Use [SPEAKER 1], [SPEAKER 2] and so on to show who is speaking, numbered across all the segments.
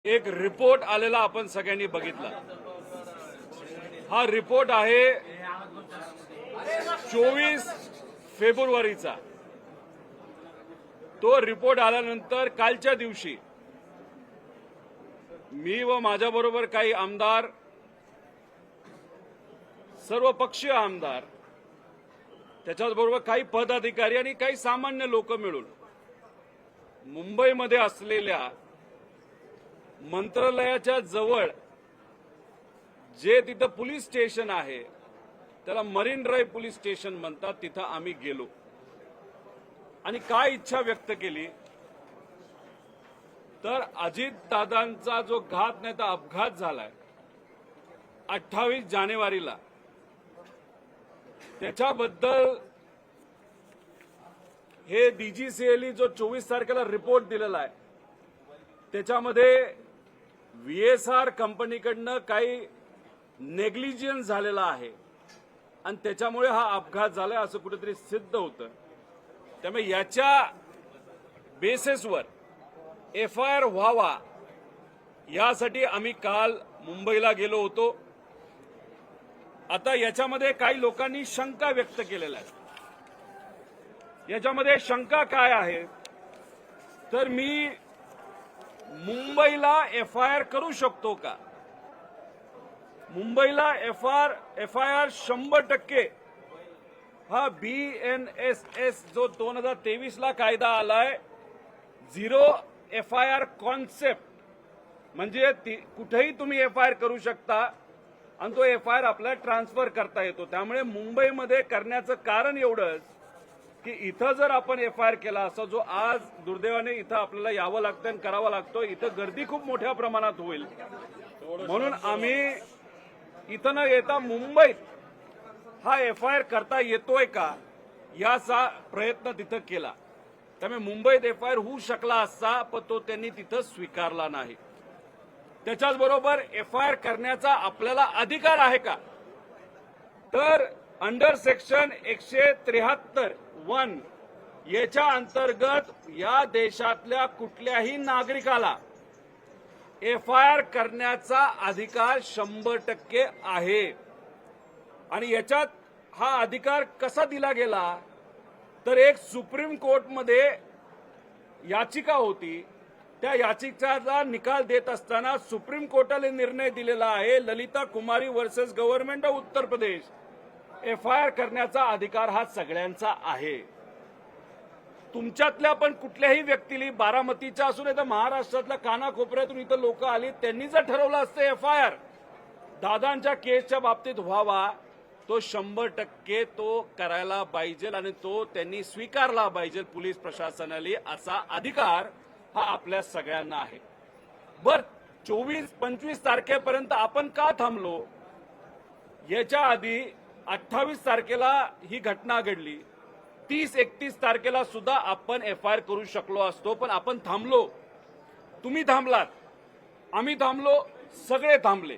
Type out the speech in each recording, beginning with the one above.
[SPEAKER 1] एक रिपोर्ट आलेला आपण सगळ्यांनी बघितला। हा रिपोर्ट आहे 24 फेब्रुवारीचा। तो रिपोर्ट आल्यानंतर कालच्या दिवशी मी व माझ्याबरोबर काही आमदार, सर्व पक्षीय आमदार, त्याच्याबरोबर काही पदाधिकारी आणि काही सामान्य लोक मिळून मुंबईमध्ये असलेल्या मंत्रालयाच्या जवळ जे तिथं पोलीस स्टेशन आहे, त्याला मरीन ड्राईव्ह पोलीस स्टेशन म्हणतात, तिथं आम्ही गेलो आणि काय इच्छा व्यक्त केली तर अजित दादांचा जो घात नाही तर अपघात झालाय 28 जानेवारीला, त्याच्याबद्दल हे डीजीसीएली जो 24 तारखेला रिपोर्ट दिलेला आहे त्याच्यामध्ये व्हीएसआर कंपनीकडनं काही नेग्लिजन्स झालेला आहे आणि त्याच्यामुळे हा अपघात झालाय असं कुठेतरी सिद्ध होतं। त्यामुळे याच्या बेसिसवर एफआयआर व्हावा यासाठी आम्ही काल मुंबईला गेलो होतो। आता याच्यामध्ये काही लोकांनी शंका व्यक्त केलेल्या आहेत। याच्यामध्ये शंका काय आहे तर मी मुंबईला एफआयआर करू शकतो का? मुंबईला एफआयआर 100% हा BNSS जो 2023 ला कायदा आलाय, झिरो एफआयआर कॉन्सेप्ट, म्हणजे कुठेही तुम्ही एफआयआर करू शकता आणि तो एफआयआर आपल्याला ट्रान्सफर करता येतो। त्यामुळे मुंबईमध्ये करण्याचं कारण एवढंच की इथं जर आपण एफआयआर केला असं जो आज दुर्दैवाने इथं आपल्याला यावं लागतं आणि करावं लागतं, इथं गर्दी खूप मोठ्या प्रमाणात होईल म्हणून आम्ही इथं न येता मुंबईत हा एफआयआर करता येतोय का याचा प्रयत्न तिथं केला। त्यामुळे मुंबईत एफआयआर होऊ शकला असता पण तो त्यांनी तिथं स्वीकारला नाही। त्याच्याच बरोबर एफआयआर करण्याचा आपल्याला अधिकार आहे का तर अंडर सेक्शन 173(1) याच्या अंतर्गत या देशातल्या कुठल्याही नागरिकाला एफआयआर करण्याचा अधिकार 100% आहे। आणि याच्यात हा अधिकार कसा दिला गेला तर एक सुप्रीम कोर्टमध्ये याचिका होती, त्या याचिकेचा निकाल देत असताना सुप्रीम कोर्टाने निर्णय दिलेला आहे ललिता कुमारी versus government of Uttar Pradesh, FIR करण्याचा अधिकार हा सगळ्यांचा आहे। तुमच्यातल्या पण कुठल्याही व्यक्तीला, बारामतीच्या असू नये तर महाराष्ट्रातल्या कानाकोपऱ्यातून इथं लोक आली, त्यांनी जर ठरवलं असतं एफआयआर दादांच्या केसच्या बाबतीत व्हावा तो 100% तो करायला पाहिजे आणि तो त्यांनी स्वीकारला पाहिजे पोलीस प्रशासनाला। असा अधिकार हा आपल्या सगळ्यांना आहे। बर 24-25 तारखेपर्यंत आपण का थांबलो? याच्या आधी 28 तारखेला ही घटना घडली, 30-31 तारखेला सुद्धा आपण एफआयआर करू शकलो असतो, पण आपण थांबलो। तुम्ही थांबलात, आम्ही थांबलो, सगळे थांबले।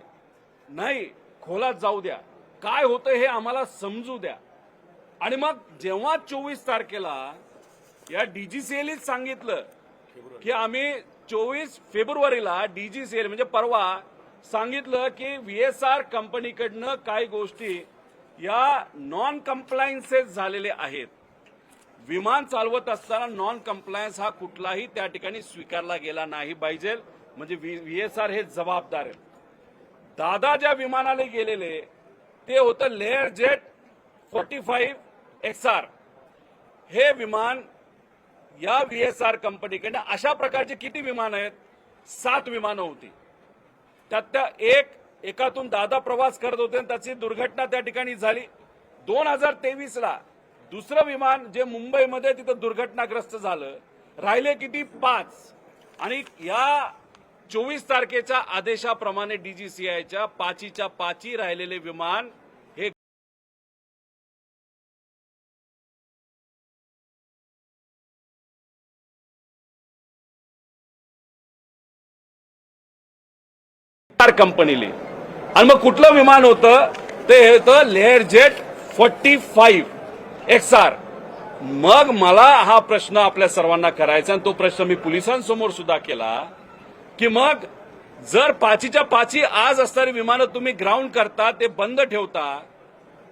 [SPEAKER 1] नाही, खोलात जाऊ द्या, काय होतं हे आम्हाला समजू द्या। आणि मग जेव्हा 24 तारखेला या डीजीसीएलीच सांगितलं की आम्ही 24 फेब्रुवारीला डीजीसीएल म्हणजे परवा सांगितलं की व्हीएसआर कंपनीकडनं काही गोष्टी या नॉन कम्प्लायन्सेस झालेले आहेत। विमान चालवत असताना नॉन कम्प्लायन्स हा कुठलाही त्या ठिकाणी स्वीकारला गेला नाही पाहिजे, म्हणजे व्हीएसआर हे जबाबदार आहे। दादा ज्या विमानाने गेलेले ते होतं लेअर जेट 45 XR। हे विमान या व्हीएसआर कंपनीकडे अशा प्रकारचे किती विमान आहेत? 7 विमानं होती। त्यात एकातून दादा प्रवास करत होते आणि त्याची दुर्घटना त्या ठिकाणी झाली। 2023 ला दुसरं विमान जे मुंबईमध्ये तिथं दुर्घटनाग्रस्त झालं, राहिले किती? 5। आणि या 24 तारखेच्या आदेशाप्रमाणे डीजीसीआयच्या 5च्या 5 राहिलेले विमान हे कंपनीले। आणि मग कुठलं विमान होतं ते होतं लेअर जेट 45 XR। मग मला हा प्रश्न आपल्या सर्वांना करायचा आणि तो प्रश्न मी पोलिसांसमोर सुद्धा केला की मग जर 5च्या 5 आज असणारी विमानं तुम्ही ग्राउंड करता, ते बंद ठेवता,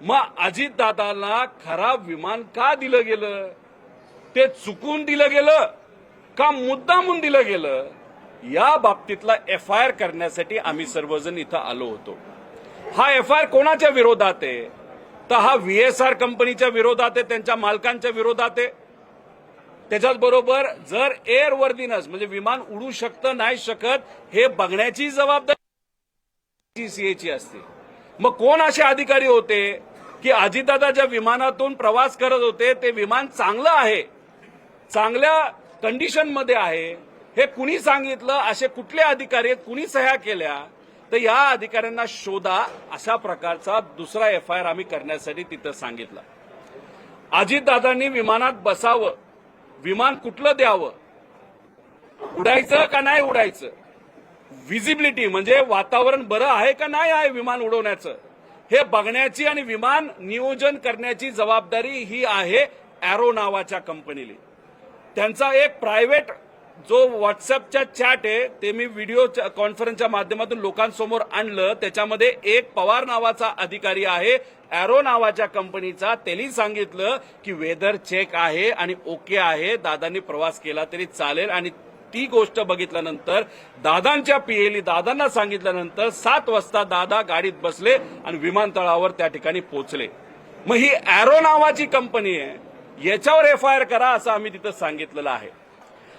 [SPEAKER 1] मग अजितदादांना खराब विमान का दिलं गेलं? ते चुकून दिलं गेलं का मुद्दामून दिलं गेलं? या बाबतीतला एफआयआर करण्यासाठी आम्ही सर्वजण इथं आलो होतो. हा एफआयआर कोणाच्या विरोधात आहे? तर हा व्हीएसआर कंपनीच्या विरोधात आहे, त्यांच्या मालकांच्या विरोधात आहे. त्याच्याचबरोबर जर एअरवर्दीनेस म्हणजे विमान उडू शकतं नाही शकत हे बघण्याची जबाबदारी सीएची असते. मग कोण असे अधिकारी होते की अजितदादा ज्या विमानातून प्रवास करत होते ते विमान चांगलं आहे, चांगल्या कंडिशनमध्ये आहे, हे कुणी सांगितलं? असे कुठले अधिकारी आहेत, कुणी सह्या केल्या? तर या अधिकाऱ्यांना शोधा. अशा प्रकारचा दुसरा एफआयआर आम्ही करण्यासाठी तिथं सांगितलं. अजितदादांनी विमानात बसावं, विमान कुठलं द्यावं, उडायचं का नाही उडायचं, व्हिजिबिलिटी म्हणजे वातावरण बरं आहे का नाही आहे विमान उडवण्याचं, हे बघण्याची आणि विमान नियोजन करण्याची जबाबदारी ही आहे एरो नावाच्या कंपनीला. त्यांचा एक प्रायव्हेट जो व्हॉट्सअपच्या चॅट आहे ते मी व्हिडिओ कॉन्फरन्सच्या माध्यमातून लोकांसमोर आणलं. त्याच्यामध्ये एक पवार नावाचा अधिकारी आहे एरो नावाच्या कंपनीचा, त्यांनी सांगितलं की वेदर चेक आहे आणि ओके आहे, दादांनी प्रवास केला तरी चालेल. आणि ती गोष्ट बघितल्यानंतर दादांच्या पीएली दादांना सांगितल्यानंतर 7 वाजता दादा गाडीत बसले आणि विमानतळावर त्या ठिकाणी पोहोचले. मग ही एरो नावाची कंपनी आहे, याच्यावर एफआयआर करा असं आम्ही तिथं सांगितलेलं आहे.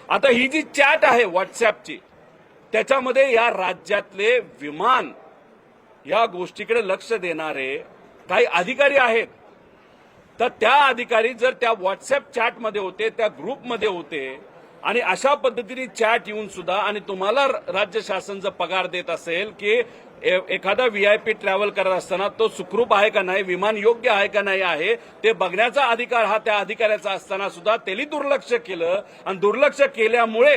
[SPEAKER 1] आता ही जी चॅट आहे व्हॉट्सअपची, त्याच्यामध्ये या राज्यातले विमान या गोष्टीकडे लक्ष देणारे काही अधिकारी आहेत. तर त्या अधिकारी जर त्या व्हॉट्सअप चॅटमध्ये होते, त्या ग्रुपमध्ये होते आणि अशा पद्धतीने चॅट येऊन सुद्धा, आणि तुम्हाला राज्य शासन जर पगार देत असेल की एखादा व्हीआयपी ट्रॅव्हल करत असताना तो सुखरूप आहे का नाही, विमान योग्य आहे का नाही आहे, ते बघण्याचा अधिकार हा त्या अधिकाऱ्याचा असताना सुद्धा त्यांनी दुर्लक्ष केलं. आणि दुर्लक्ष केल्यामुळे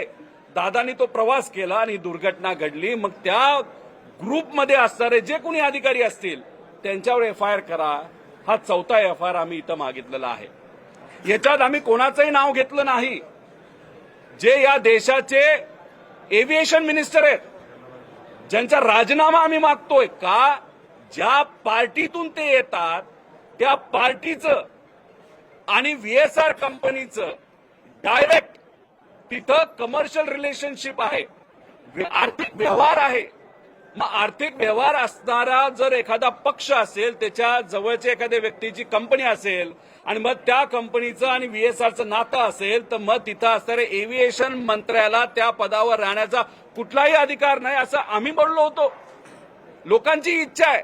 [SPEAKER 1] दादांनी तो प्रवास केला आणि दुर्घटना घडली. मग त्या ग्रुपमध्ये असणारे जे कोणी अधिकारी असतील त्यांच्यावर एफआयआर करा. हा 4था एफआयआर आम्ही इथं मागितलेला आहे. याच्यात आम्ही कोणाचंही नाव घेतलं नाही. जे या देशाचे एव्हिएशन मिनिस्टर आहेत, ज्यांचा राजीनामा आम्ही मागतोय का, ज्या पार्टीतून ते येतात त्या पार्टीचं आणि व्हीएसआर कंपनीचं डायरेक्ट तिथं कमर्शियल रिलेशनशिप आहे, आर्थिक व्यवहार आहे. मग आर्थिक व्यवहार असणारा जर एखादा पक्ष असेल, त्याच्या जवळच्या एखाद्या व्यक्तीची कंपनी असेल आणि मग त्या कंपनीचं आणि व्हीएसआरचं नातं असेल, तर मग तिथं असणाऱ्या एव्हिएशन मंत्र्याला त्या पदावर राहण्याचा कुठलाही अधिकार नाही असं आम्ही बोललो होतो. लोकांची इच्छा आहे.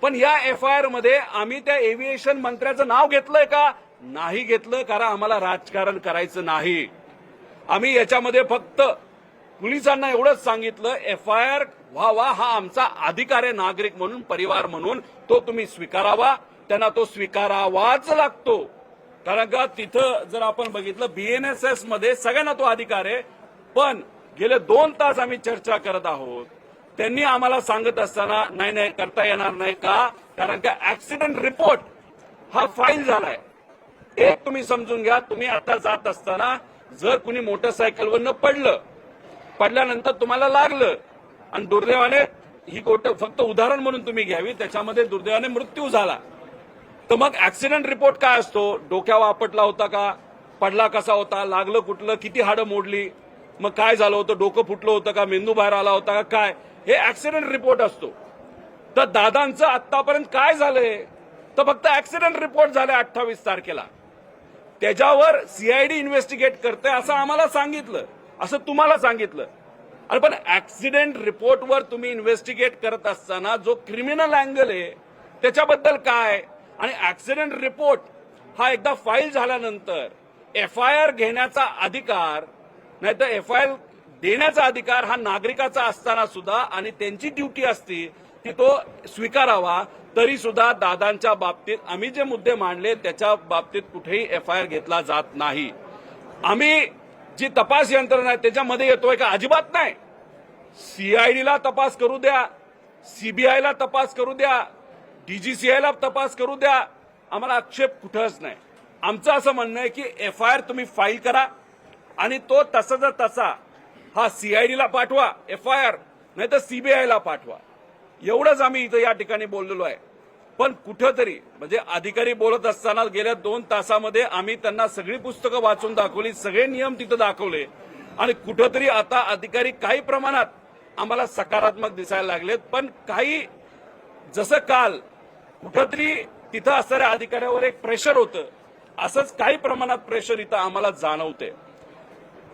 [SPEAKER 1] पण या एफआयआर मध्ये आम्ही त्या एव्हिएशन मंत्र्याचं नाव घेतलंय का? नाही घेतलं, कारण आम्हाला राजकारण करायचं नाही. आम्ही याच्यामध्ये फक्त पोलिसांना एवढंच सांगितलं, एफआयआर व्हावा हा आमचा अधिकार आहे, नागरिक म्हणून, परिवार म्हणून तो तुम्ही स्वीकारावा. त्यांना तो स्वीकारावाच लागतो. कारण का तिथं जर आपण बघितलं बीएनएसएस मध्ये सगळ्यांना तो अधिकार आहे. पण गेले 2 तास आम्ही चर्चा करत आहोत. त्यांनी आम्हाला सांगत असताना नाही करता येणार नाही का, कारण का ऍक्सिडेंट रिपोर्ट हा फाईल झालाय. एक तुम्ही समजून घ्या, तुम्ही आता जात असताना जर कुणी मोटरसायकलवरनं पडल्यानंतर तुम्हाला लागलं आणि दुर्दैवाने, ही गोष्ट फक्त उदाहरण म्हणून तुम्ही घ्यावी, त्याच्यामध्ये दुर्दैवाने मृत्यू झाला, तर मग ऍक्सिडेंट रिपोर्ट काय असतो? डोक्यावर आपटला होता का, पडला कसा होता, लागलं कुठलं, किती हाडं मोडली, मग काय झालं होतं, डोकं फुटलं होतं का, मेंदू बाहेर आला होता का, काय, हे ऍक्सिडेंट रिपोर्ट असतो. तर दादांचं आतापर्यंत काय झालंय? तर फक्त ऍक्सिडेंट रिपोर्ट झाले 28 तारखेला. त्याच्यावर सीआयडी इन्व्हेस्टिगेट करते असं आम्हाला सांगितलं, असं तुम्हाला सांगितलं. अरे पण ऍक्सिडेंट रिपोर्टवर तुम्ही इन्व्हेस्टिगेट करत असताना जो क्रिमिनल अँगल आहे त्याच्याबद्दल काय? आणि ऍक्सिडेंट रिपोर्ट हा एकदा फाईल झाल्यानंतर एफआयआर घेण्याचा अधिकार, नाहीतर एफआयआर देण्याचा अधिकार हा नागरिकाचा असताना सुद्धा, आणि त्यांची ड्युटी असती की तो स्वीकारावा. तरी सुद्धा दादांच्या बाबतीत आम्ही जे मुद्दे मांडले त्याच्या बाबतीत कुठेही एफआयआर घेतला जात नाही. आम्ही जी तपास यंत्रणा आहे त्याच्यामध्ये येतोय का? अजिबात नाही. सीआयडीला तपास करू द्या, सीबीआयला तपास करू द्या, डीजीसीआयला तपास करू द्या, आम्हाला आक्षेप कुठंच नाही. आमचं असं म्हणणं आहे की एफआयआर तुम्ही फाईल करा आणि तो तसाचा तसा हा सीआयडीला पाठवा एफआयआर, नाही तर सीबीआयला पाठवा. एवढंच आम्ही इथं या ठिकाणी बोललेलो आहे. पण कुठंतरी म्हणजे अधिकारी बोलत असताना गेल्या 2 तासामध्ये आम्ही त्यांना सगळी पुस्तकं वाचून दाखवली, सगळे नियम तिथं दाखवले आणि कुठंतरी आता अधिकारी काही प्रमाणात आम्हाला सकारात्मक दिसायला लागलेत. पण काही जसं काल कुठंतरी तिथं असणाऱ्या अधिकाऱ्यावर एक प्रेशर होतं, असंच काही प्रमाणात प्रेशर इथं आम्हाला जाणवते.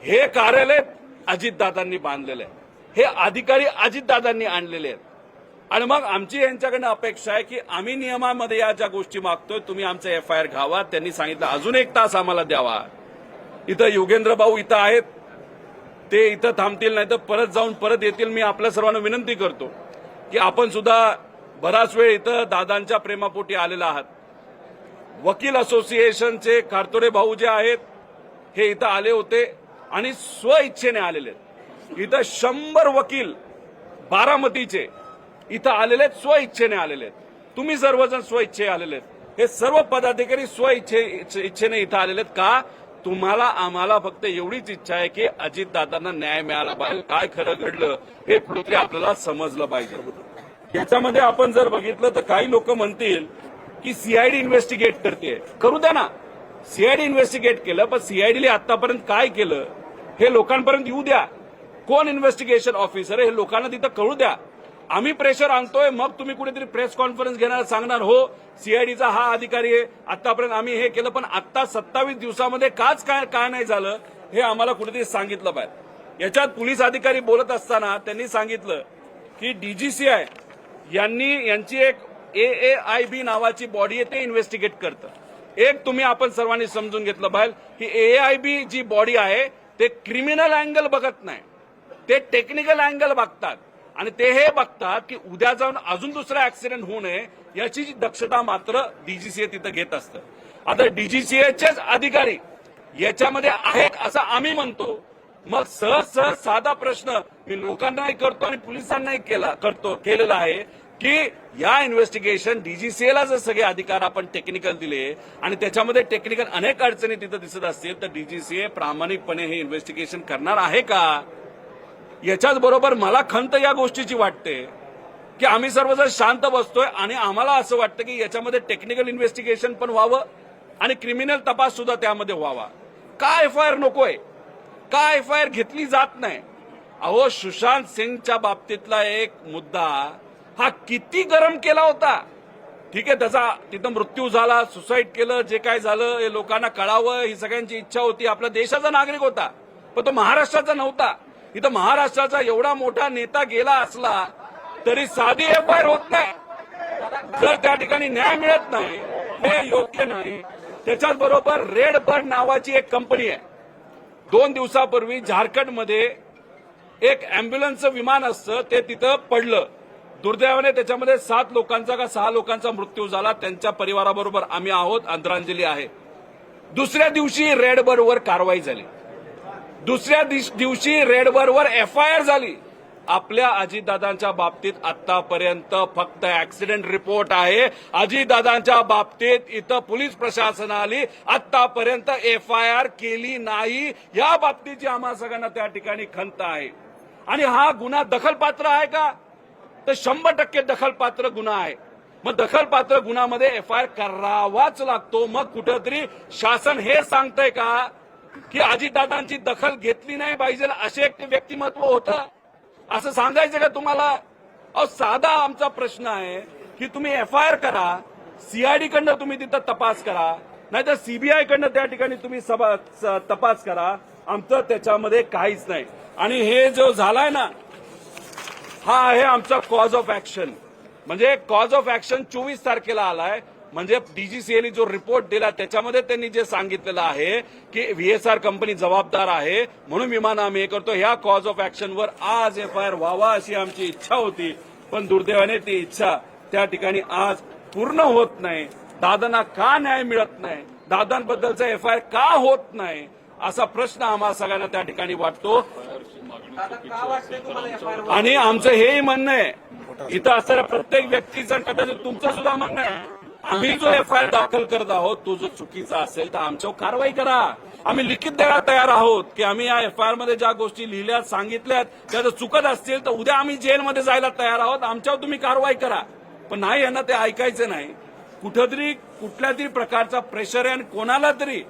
[SPEAKER 1] हे कार्यालय अजितदादांनी बांधलेलं आहे, हे अधिकारी अजितदादांनी आणलेले आहेत आणि मग आमची यांच्याकडनं अपेक्षा आहे की आम्ही नियमामध्ये या ज्या गोष्टी मागतोय तुम्ही आमचं एफआयआर घ्यावा. त्यांनी सांगितलं अजून 1 तास आम्हाला द्यावा. इथं योगेंद्र भाऊ इथं आहेत, ते इथं थांबतील नाही तर परत जाऊन परत येतील. मी आपल्या सर्वांना विनंती करतो की आपण सुद्धा बराच वेळ इथं दादांच्या प्रेमापोटी आलेला आहात. वकील असोसिएशनचे कारतोरे भाऊ जे आहेत हे इथं आले होते आणि स्वइच्छेने आलेले आहेत. इथं 100 वकील बारामतीचे इथं आलेले आहेत, स्वइच्छेने आलेले आहेत. तुम्ही सर्वजण स्वइच्छे आलेले आहेत. हे सर्व पदाधिकारी इच्छेने इथं आलेले आहेत. का? तुम्हाला आम्हाला फक्त एवढीच इच्छा आहे की अजितदादांना न्याय मिळाला पाहिजे. काय खरं घडलं हे कुठेतरी आपल्याला समजलं पाहिजे. याच्यामध्ये आपण जर बघितलं तर काही लोक म्हणतील की सीआयडी इन्व्हेस्टिगेट करते. करू द्या ना, सीआयडी इन्व्हेस्टिगेट केलं, पण सीआयडीने आतापर्यंत काय केलं हे लोकांपर्यंत येऊ द्या. कोण इन्व्हेस्टिगेशन ऑफिसर हे लोकांना तिथं कळू द्या. आम्ही प्रेशर आणतोय, मग तुम्ही कुठेतरी प्रेस कॉन्फरन्स घेणार, सांगणार हो सीआयडीचा हा अधिकारी आहे, आतापर्यंत आम्ही हे केलं, पण आता 27 दिवसामध्ये काय नाही झालं हे आम्हाला कुठेतरी सांगितलं पाहिजे. याच्यात पोलीस अधिकारी बोलत असताना त्यांनी सांगितलं की डीजीसीआय यांची एक AAIB नावाची बॉडी आहे, ते इन्व्हेस्टिगेट करतं. एक तुम्ही आपण सर्वांनी समजून घेतलं पाहिजे की AAIB जी बॉडी आहे ते क्रिमिनल अँगल बघत नाही, ते टेक्निकल अँगल बघतात आणि ते हे बघतात की उद्या जाऊन अजून दुसरा ऍक्सिडेंट होऊ नये याची दक्षता मात्र डीजीसीए तिथं घेत असतं. आता डीजीसीएचेच अधिकारी याच्यामध्ये आहेत असं आम्ही म्हणतो. मग सहज साधा प्रश्न मी लोकांनाही करतो आणि पोलिसांनाही केलेला आहे की या इन्व्हेस्टिगेशन डीजीसीएला जर सगळे अधिकार आपण टेक्निकल दिले आणि त्याच्यामध्ये टेक्निकल अनेक अडचणी तिथं दिसत असतील तर डीजीसीए प्रामाणिकपणे हे इन्व्हेस्टिगेशन करणार आहे का? याच्याच बरोबर मला खंत या गोष्टीची वाटते की आम्ही सर्वजण शांत बसतोय आणि आम्हाला असं वाटतं की याच्यामध्ये टेक्निकल इन्व्हेस्टिगेशन पण व्हावं आणि क्रिमिनल तपास सुद्धा त्यामध्ये व्हावा. का एफआयआर नकोय? का एफआयआर घेतली जात नाही? अहो, सुशांत सिंगच्या बाबतीतला एक मुद्दा हा किती गरम केला होता. ठीक आहे, त्याचा तिथं मृत्यू झाला, सुसाईड केलं, जे काय झालं हे लोकांना कळावं ही सगळ्यांची इच्छा होती. आपला देशाचा नागरिक होता, पण तो महाराष्ट्राचा नव्हता. इथं महाराष्ट्राचा एवढा मोठा नेता गेला असला तरी साधी एफआयआर होत नाही. जर त्या ठिकाणी न्याय मिळत नाही हे योग्य नाही. त्याच्याच बरोबर रेड बर्ड नावाची एक कंपनी आहे. 2 दिवसापूर्वी झारखंडमध्ये एक अँब्युलन्सचं विमान असतं ते तिथं पडलं. दुर्दैवाने त्याच्यामध्ये 7 लोकांचा का 6 लोकांचा मृत्यू झाला. त्यांच्या परिवाराबरोबर आम्ही आहोत, आदरांजली आहे. दुसऱ्या दिवशी रेड बर्डवर कारवाई झाली. दुसऱ्या दिवशी रेड बर्डवर एफआयआर झाली. आपल्या अजितदादांच्या बाबतीत आतापर्यंत फक्त ऍक्सिडेंट रिपोर्ट आहे. अजितदादांच्या बाबतीत इथं पोलीस प्रशासनाने आतापर्यंत एफआयआर केली नाही. या बाबतीची आम्हा सगळ्यांना त्या ठिकाणी खंत आहे. आणि हा गुन्हा दखलपात्र आहे का? तर 100% दखलपात्र गुन्हा आहे. मग दखलपात्र गुन्ह्यामध्ये एफआयआर करावाच लागतो. मग कुठेतरी शासन हे सांगतंय का की अजितदादांची दखल घेतली नाही पाहिजे असे एक व्यक्तिमत्व होतं असं सांगायचं का तुम्हाला? अहो, साधा आमचा प्रश्न आहे की तुम्ही एफआयआर करा, सीआयडी कडनं तुम्ही तिथं तपास करा, नाहीतर सीबीआय कडनं त्या ठिकाणी तुम्ही तपास करा. आमचं त्याच्यामध्ये काहीच नाही. आणि हे जो झालाय ना हा आहे आमचा कॉज ऑफ ऍक्शन. म्हणजे कॉज ऑफ ऍक्शन 24 तारखेला आलाय. म्हणजे डीजीसीएने जो रिपोर्ट दिला त्याच्यामध्ये त्यांनी जे सांगितलेलं आहे की व्हीएसआर कंपनी जबाबदार आहे म्हणून विमान आम्ही हे करतो. ह्या कॉज ऑफ ऍक्शनवर आज एफआयआर व्हावा अशी आमची इच्छा होती, पण दुर्दैवाने ती इच्छा त्या ठिकाणी आज पूर्ण होत नाही. दादांना का न्याय मिळत नाही, दादांबद्दलचा एफआयआर का होत नाही असा प्रश्न आम्हाला सगळ्यांना त्या ठिकाणी वाटतो. आणि आमचं हेही म्हणणं आहे इथं असणाऱ्या प्रत्येक व्यक्तीचं, कदाचित तुमचं सुद्धा म्हणणं आहे, आम्ही जो एफआयआर दाखल करत आहोत तो जो चुकीचा असेल तर आमच्यावर कारवाई करा. आम्ही लिखित द्यायला तयार आहोत की आम्ही या एफआयआर मध्ये ज्या गोष्टी लिहिल्यात सांगितल्यात त्या जर चुकत असतील तर उद्या आम्ही जेलमध्ये जायला तयार आहोत, आमच्यावर तुम्ही कारवाई करा. पण नाही, यांना ते ऐकायचं नाही. कुठंतरी कुठल्या तरी प्रकारचा प्रेशर आहे आणि कोणाला तरी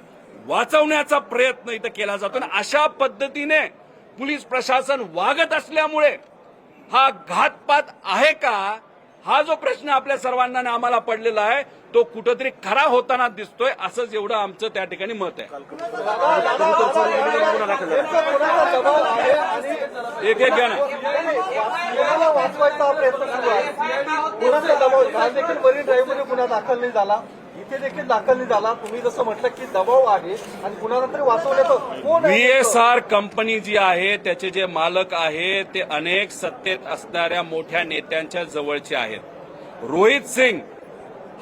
[SPEAKER 1] वाचवण्याचा प्रयत्न इथं केला जातो. आणि अशा पद्धतीने पोलीस प्रशासन वागत असल्यामुळे हा घातपात आहे का, हा जो प्रश्न आपल्या सर्वांना आणि आम्हाला पडलेला आहे तो कुठंतरी खरा होताना दिसतोय, असंच एवढं आमचं त्या ठिकाणी मत आहे. एक एक घ्या ना.
[SPEAKER 2] वाचवायचा प्रयत्न सुरू आहे. कोणाचा दबाव काल देखील मरीन ड्राईव्हमध्ये गुन्हा दाखल नाही झाला, इथे देखील दाखल नाही झाला. तुम्ही जसं म्हटलं की दबाव आहे आणि कुणाला तरी वाचवण्याचं कोण आहे?
[SPEAKER 1] VSR कंपनी जी आहे त्याचे जे मालक आहेत ते अनेक सत्तेत असणाऱ्या मोठ्या नेत्यांच्या जवळचे आहेत. रोहित सिंग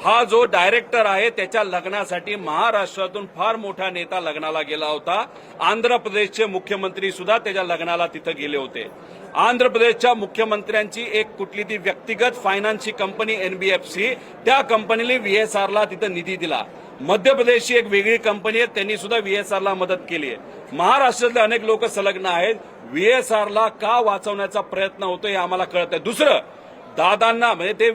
[SPEAKER 1] हा जो डायरेक्टर आहे त्याच्या लग्नासाठी महाराष्ट्रातून फार मोठा नेता लग्नाला गेला होता. आंध्र प्रदेशचे मुख्यमंत्री सुद्धा त्याच्या लग्नाला तिथं गेले होते. आंध्र प्रदेशच्या मुख्यमंत्र्यांची एक कुठली ती व्यक्तिगत फायनान्सची कंपनी NBFC, त्या कंपनीने VSRला तिथं निधी दिला. मध्य प्रदेशची एक वेगळी कंपनी आहे, त्यांनी सुद्धा VSRला मदत केली आहे. महाराष्ट्रातले अनेक लोक संलग्न आहेत. VSRला का वाचवण्याचा प्रयत्न होतो हे आम्हाला कळत आहे. दुसरं, दादांना म्हणजे ते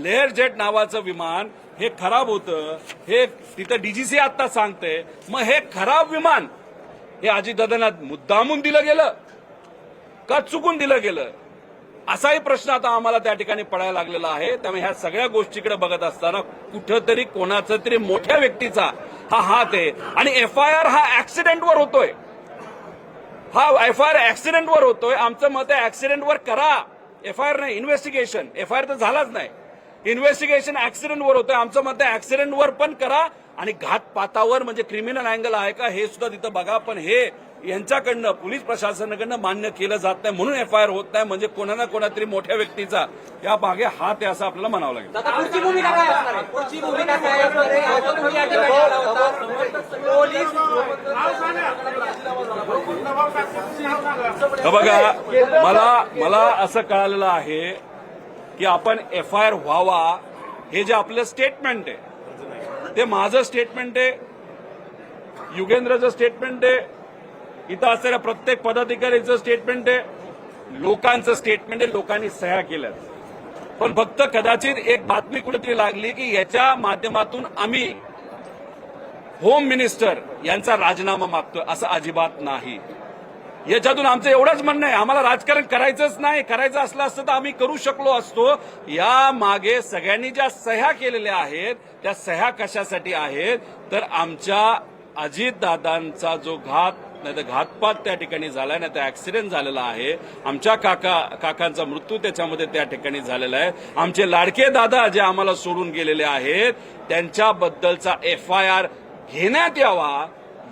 [SPEAKER 1] लेअर जेट नावाचं विमान हे खराब होतं, हे तिथं DGC आता सांगते. मग हे खराब विमान हे अजितदादांना मुद्दामून दिलं गेलं का चुकून दिलं गेलं, असाही प्रश्न आता आम्हाला त्या ठिकाणी पडायला लागलेला आहे. त्यामुळे ह्या सगळ्या गोष्टीकडे बघत असताना कुठंतरी कोणाचा तरी मोठ्या व्यक्तीचा हा हात आहे. आणि FIR हा ऍक्सिडेंटवर होतोय, हा FIR ऍक्सिडेंटवर होतोय. आमचं मत आहे ऍक्सिडेंटवर करा, FIR नाही, इन्व्हेस्टिगेशन. FIR तर झालाच नाही, इन्व्हेस्टिगेशन ऍक्सिडेंटवर होतोय. आमचं मत आहे ऍक्सिडेंटवर पण करा आणि घातपातावर म्हणजे क्रिमिनल अँगल आहे का हे सुद्धा तिथं बघा. पण हे यांच्याकडनं पोलीस प्रशासनाकडनं मान्य केलं जात नाही म्हणून FIR होत नाही. म्हणजे कोणा ना कोणातरी मोठ्या व्यक्तीचा या मागे हात आहे असं आपल्याला म्हणावं लागेल.
[SPEAKER 3] पुढची भूमिका काय असणार आहे? पुढची भूमिका काय असणार आहे? आता तुम्ही या ठिकाणी आला होता.
[SPEAKER 1] बघा, मला असं कळालेलं आहे की आपण FIR व्हावा हे जे आपलं स्टेटमेंट आहे ते माझं स्टेटमेंट आहे, युगेंद्रचं स्टेटमेंट आहे, इथं असलेल्या प्रत्येक पदाधिकाऱ्याचं स्टेटमेंट आहे, लोकांचं स्टेटमेंट आहे. लोकांनी सह्या केल्यात. पण फक्त कदाचित एक बातमी कुठेतरी लागली की याच्या माध्यमातून आम्ही होम मिनिस्टर यांचा राजीनामा मागतोय. असं अजिबात नाही. याच्यातून आमचं एवढंच म्हणणं आहे, आम्हाला राजकारण करायचंच नाही. करायचं असलं असतं तर आम्ही करू शकलो असतो. या मागे सगळ्यांनी ज्या सह्या केलेल्या आहेत त्या सह्या कशासाठी आहेत तर आमच्या अजितदादांचा जो नाही तर घातपात त्या ठिकाणी झालाय, नाही तर ऍक्सिडेंट झालेला आहे. आमच्या काकांचा मृत्यू त्याच्यामध्ये त्या ठिकाणी झालेला आहे. आमचे लाडके दादा जे आम्हाला सोडून गेलेले आहेत त्यांच्याबद्दलचा FIR घेण्यात यावा.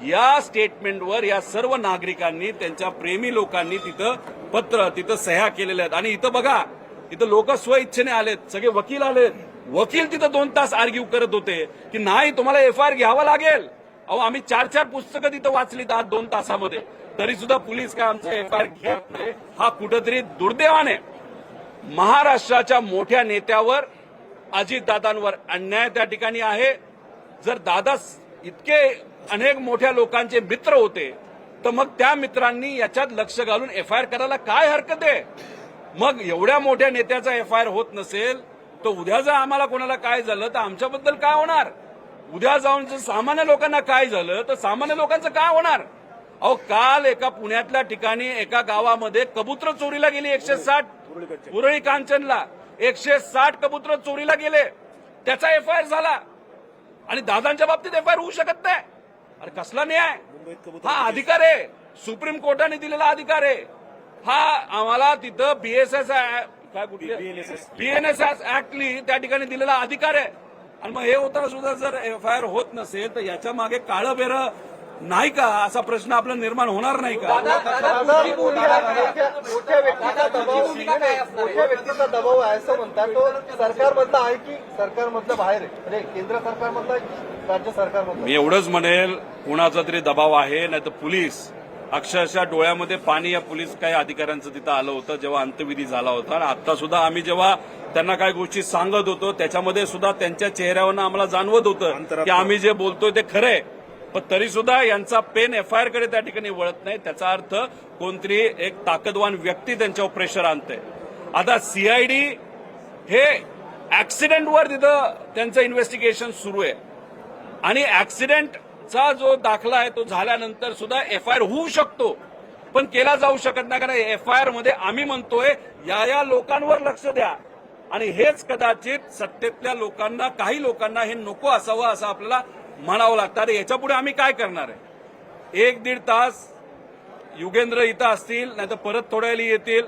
[SPEAKER 1] या स्टेटमेंटवर या सर्व नागरिकांनी, त्यांच्या प्रेमी लोकांनी तिथं सह्या केलेल्या आहेत. आणि इथं बघा, इथं लोक स्वइच्छेने आलेत, सगळे वकील आलेत. वकील तिथं 2 तास आर्ग्यू करत होते की नाही तुम्हाला FIR घ्यावा लागेल. अहो, आम्ही 4 पुस्तकं तिथं वाचलीत आज 2 तासामध्ये, तरी सुद्धा पोलीस काय आमचं FIR घेत नाही. हा कुठंतरी दुर्दैवाने महाराष्ट्राच्या मोठ्या नेत्यावर, अजितदादांवर अन्याय त्या ठिकाणी आहे. जर दादा इतके अनेक मोठ्या लोकांचे मित्र होते तर मग त्या मित्रांनी याच्यात लक्ष घालून FIR करायला काय हरकत आहे. मग एवढ्या मोठ्या नेत्याचा FIR होत नसेल तर उद्या जर आम्हाला कोणाला काय झालं तर आमच्याबद्दल काय होणार. उद्या जाऊन जर सामान्य लोकांना काय झालं तर सामान्य लोकांचं काय होणार. अहो, काल एका पुण्यातल्या ठिकाणी एका गावामध्ये कबूतर चोरीला गेली. 160 उरळी कांचनला 160 कबूतर चोरीला गेले. त्याचा FIR झाला आणि दादांच्या बाबतीत FIR होऊ शकत नाही. अरे कसला न्याय. हा अधिकार आहे, सुप्रीम कोर्टाने दिलेला अधिकार आहे. हा आम्हाला तिथं BNSS ऍक्टली त्या ठिकाणी दिलेला अधिकार आहे. आणि मग हे होताना सुद्धा जर FIR होत नसेल तर याच्या मागे काळं बेरं नाही का असा प्रश्न आपला निर्माण होणार नाही का.
[SPEAKER 2] मोठ्या व्यक्तीचा दबाव आहे असं म्हणतात. तो सरकारमधला आहे की सरकारमधलं बाहेर आहे, म्हणजे केंद्र सरकारमधला आहे की राज्य सरकारमधला.
[SPEAKER 1] मी एवढंच म्हणेल, कुणाचा तरी दबाव आहे. नाही तर पोलीस अक्षरशः डोळ्यामध्ये पाणी या पोलीस काही अधिकाऱ्यांचं तिथं आलं होतं जेव्हा अंत्यविधी झाला होता. आणि आता सुद्धा आम्ही जेव्हा त्यांना काही गोष्टी सांगत होतो त्याच्यामध्ये सुद्धा त्यांच्या चेहऱ्यावरनं आम्हाला जाणवत होतं की आम्ही जे बोलतोय ते खरंय. पण तरी सुद्धा यांचा पेन एफआयआर कडे त्या ठिकाणी वळत नाही. त्याचा अर्थ कोणतरी एक ताकदवान व्यक्ती त्यांच्यावर प्रेशर आणते. आता सीआयडी हे ऍक्सिडेंटवर तिथं त्यांचं इन्व्हेस्टिगेशन सुरू आहे आणि ऍक्सिडेंटचा जो दाखला आहे तो झाल्यानंतर सुद्धा एफआयआर होऊ शकतो, पण केला जाऊ शकत नाही. कारण एफआयआर मध्ये आम्ही म्हणतोय या लोकांवर लक्ष द्या आणि हेच कदाचित सत्तेतल्या लोकांना, काही लोकांना हे नको असावं असं आपल्याला म्हणावं लागतं. अरे याच्या पुढे आम्ही काय करणार आहे? 1-1.5 तास युगेंद्र इथं असतील, नाही तर परत थोड्या वेळी येतील,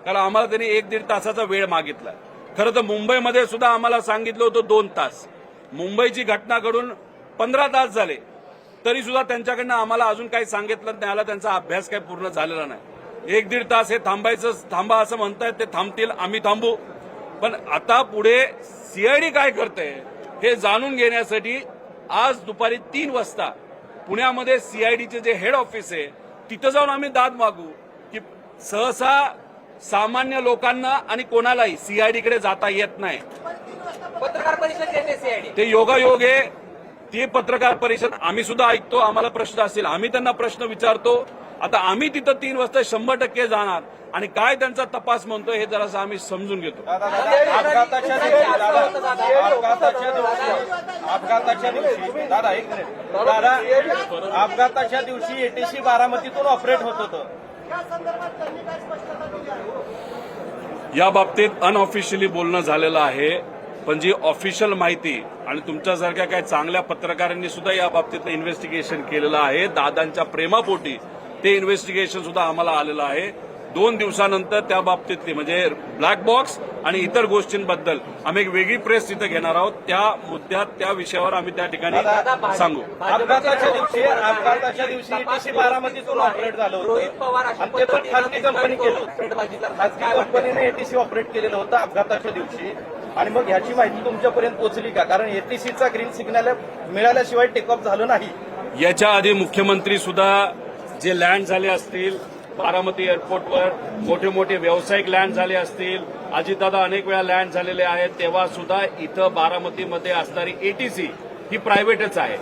[SPEAKER 1] कारण आम्हाला त्यांनी 1-1.5 तासाचा वेळ मागितला. खरं तर मुंबईमध्ये सुद्धा आम्हाला सांगितलं होतं 2 तास. मुंबईची घटना घडून 15 तास झाले तरी सुद्धा त्यांच्याकडनं आम्हाला अजून काही सांगितलं नाही आलं. त्यांचा अभ्यास काही पूर्ण झालेला नाही. 1-1.5 तास हे थांबा असं म्हणतायत, ते थांबतील, आम्ही थांबू. पण आता पुढे सीआयडी काय करते हे जाणून घेण्यासाठी आज दुपारी 3 वाजता पुण्यामध्ये सीआयडीचे जे हेड ऑफिस आहे तिथं जाऊन आम्ही दाद मागू की सहसा सामान्य लोकांना आणि कोणालाही सीआयडीकडे जाता येत नाही.
[SPEAKER 3] पत्रकार परिषद घेते सीआयडी.
[SPEAKER 1] ते योगायोग आहे. ती पत्रकार परिषद आम्ही सुद्धा ऐकतो. आम्हाला प्रश्न असतील आम्ही त्यांना प्रश्न विचारतो. आता आम्ही तिथं 3 वाजता 100% जाणार आणि काय त्यांचा तपास म्हणतोय हे जरासं आम्ही समजून घेतो.
[SPEAKER 2] अपघाताच्या दिवशी दादा एक मिनिट दादा अपघाताच्या दिवशी एटीसी बारामतीतून ऑपरेट होत होतं.
[SPEAKER 1] या बाबतीत अनऑफिशियली बोलणं झालेलं आहे, पण जी ऑफिशियल माहिती आणि तुमच्यासारख्या काही चांगल्या पत्रकारांनी सुद्धा या बाबतीत इन्व्हेस्टिगेशन केलेलं आहे. दादांच्या प्रेमापोटी ते इन्व्हेस्टिगेशन सुद्धा आम्हाला आलेलं आहे. 2 दिवसानंतर त्या बाबतीतली म्हणजे ब्लॅक बॉक्स आणि इतर गोष्टींबद्दल आम्ही एक वेगळी प्रेस तिथे घेणार आहोत. त्या मुद्द्यात, त्या विषयावर आम्ही त्या ठिकाणी सांगू.
[SPEAKER 2] अपघाताच्या दिवशी एटीसी बारामतीतून ऑपरेट झालं होतं.
[SPEAKER 3] रोहित पवार
[SPEAKER 2] आणि ते पण खाजगी कंपनी केलं. खाजगी कंपनीने एटीसी ऑपरेट केलेलं होतं अपघाताच्या दिवशी. आणि मग ह्याची माहिती तुमच्यापर्यंत पोहोचली का? कारण एटीसीचा ग्रीन सिग्नल मिळाल्याशिवाय टेकऑफ झालं नाही.
[SPEAKER 1] याच्या आधी मुख्यमंत्री सुद्धा जे लँड झाले असतील बारामती एअरपोर्टवर, मोठे मोठे व्यावसायिक लँड झाले असतील, अजितदादा अनेक वेळा लँड झालेले आहेत, तेव्हा सुद्धा इथं बारामतीमध्ये असणारी एटीसी ही प्रायव्हेटच आहे.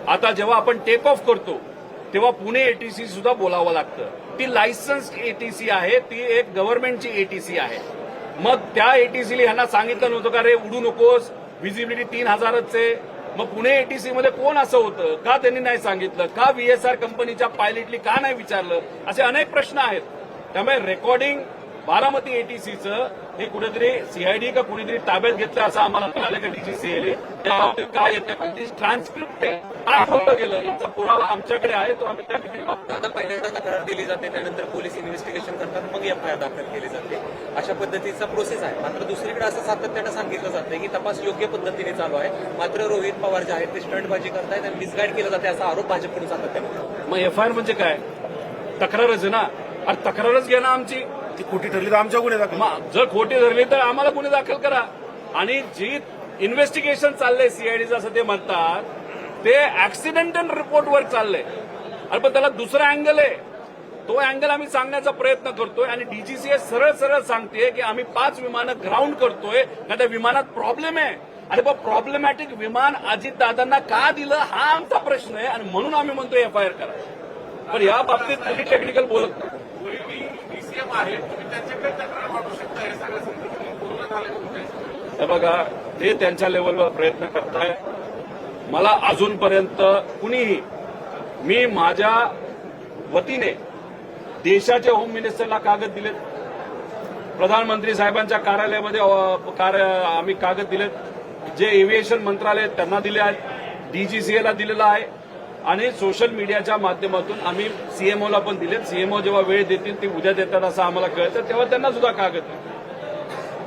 [SPEAKER 1] आता जेव्हा आपण टेक ऑफ करतो तेव्हा पुणे एटीसी सुद्धा बोलावं लागतं. ती लायसन्स एटीसी आहे, ती एक गव्हर्नमेंटची एटीसी आहे. मग त्या एटीसीला ह्यांना सांगितलं नव्हतं का रे उडू नकोस, व्हिजिबिलिटी 3000च आहे. मग पुणे एटीसी मध्ये कोण असं होतं का त्यांनी नाही सांगितलं? का व्हीएसआर कंपनीच्या पायलटली का नाही विचारलं? असे अनेक प्रश्न आहेत. त्यामुळे रेकॉर्डिंग बारामती एटीसीचं हे कुठेतरी सीआयडी का कुणीतरी ताब्यात घेतलं असं आम्हाला कळालं का डीजीसीएले. काय येतं ट्रान्सक्रिप्ट काय गेलं याचा पुरावा आमच्याकडे आहे, तो आम्ही त्या ठिकाणी
[SPEAKER 4] आता पहिल्यांदा तक्रार दिली जाते, त्यानंतर पोलीस इन्व्हेस्टिगेशन करतात, मग एफआयआर दाखल केली जाते. अशा पद्धतीचा प्रोसेस आहे. मात्र दुसरीकडे असं सातत्यानं सांगितलं जातं की तपास योग्य पद्धतीने चालू आहे, मात्र रोहित पवार जे आहेत ते स्टंटबाजी करतायत आणि मिसगाईड केलं जाते असा आरोप भाजपकडून सातत्यानं होतो.
[SPEAKER 1] मग एफआयआर म्हणजे काय? तक्रारच आहे ना. अरे तक्रारच घ्या ना आमची.
[SPEAKER 5] ती खोटी ठरली तर आमच्या गुन्हे दाखल.
[SPEAKER 1] जर खोटी धरली तर आम्हाला गुन्हे दाखल करा. आणि जी इन्व्हेस्टिगेशन चाललंय सीआयडीचं असं ते म्हणतात, ते ऍक्सिडेंटल रिपोर्टवर चाललंय. अरे पण त्याला दुसरा अँगल आहे, तो अँगल आम्ही सांगण्याचा प्रयत्न करतोय. आणि डीजीसीए सरळ सरळ सांगते की आम्ही 5 विमानं ग्राउंड करतोय, नाही त्या विमानात प्रॉब्लेम आहे. अरे पण प्रॉब्लेमॅटिक विमान अजितदादांना का दिलं हा आमचा प्रश्न आहे आणि म्हणून आम्ही म्हणतोय एफआयआर करा. पण या बाबतीत कधी टेक्निकल बोलत नाही. हे बघा, ते त्यांच्या लेवलवर प्रयत्न करताय. मला अजूनपर्यंत कुणीही, मी माझ्या वतीने देशाच्या होम मिनिस्टरला कागद दिलेत, प्रधानमंत्री साहेबांच्या कार्यालयामध्ये आम्ही कागद दिलेत, जे एव्हिएशन मंत्रालय त्यांना दिले आहेत, डीजीसीएला दिलेला आहे आणि सोशल मीडियाच्या माध्यमातून आम्ही सीएमओला पण दिलेत. सीएमओ जेव्हा वेळ देतील ती उद्या देतात असं आम्हाला कळतं, तेव्हा त्यांना सुद्धा कागद दिले.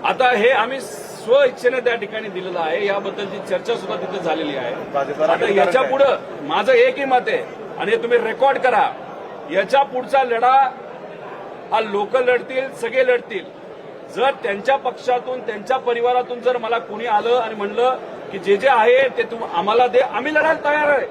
[SPEAKER 1] आता हे आम्ही स्व इच्छेने त्या ठिकाणी दिलेलं आहे. याबद्दलची चर्चा सुद्धा तिथे झालेली आहे. आता याच्या पुढं माझं एकही मत आहे आणि हे तुम्ही रेकॉर्ड करा. याच्या पुढचा लढा हा लोक लढतील, सगळे लढतील. जर त्यांच्या पक्षातून, त्यांच्या परिवारातून जर मला कोणी आलं आणि म्हणलं की जे जे आहे ते आम्हाला दे, आम्ही लढायला तयार आहे.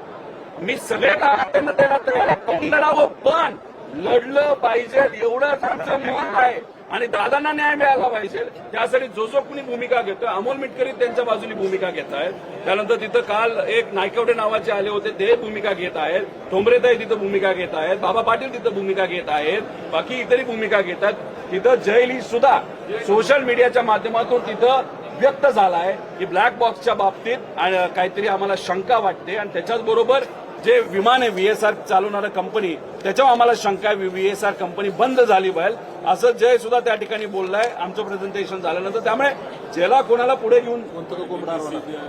[SPEAKER 1] मी सगळ्यांना द्यायला तयार आहे. लढावं, पण लढलं पाहिजे एवढंच आमचं मत आहे. आणि दादांना न्याय मिळाला पाहिजे त्यासाठी जो जो कुणी भूमिका घेतोय, अमोल मिटकरी त्यांच्या बाजूनी भूमिका घेत आहेत. त्यानंतर तिथं काल एक नायकवडे नावाचे आले होते, ते भूमिका घेत आहेत. ठोंबरेताई तिथं भूमिका घेत आहेत. बाबा पाटील तिथं भूमिका घेत आहेत. बाकी इतरही भूमिका घेतात. तिथं जयली सुद्धा सोशल मीडियाच्या माध्यमातून तिथं व्यक्त झालाय की ब्लॅक बॉक्सच्या बाबतीत काहीतरी आम्हाला शंका वाटते आणि त्याच्याच बरोबर जे विमान आहे व्हीएसआर चालवणारं कंपनी, त्याच्यावर आम्हाला शंका आहे व्हीएसआर कंपनी बंद झाली पाहिजे, असं जय सुद्धा त्या ठिकाणी बोललाय आमचं प्रेझेंटेशन झाल्यानंतर. त्यामुळे ज्याला कोणाला पुढे घेऊन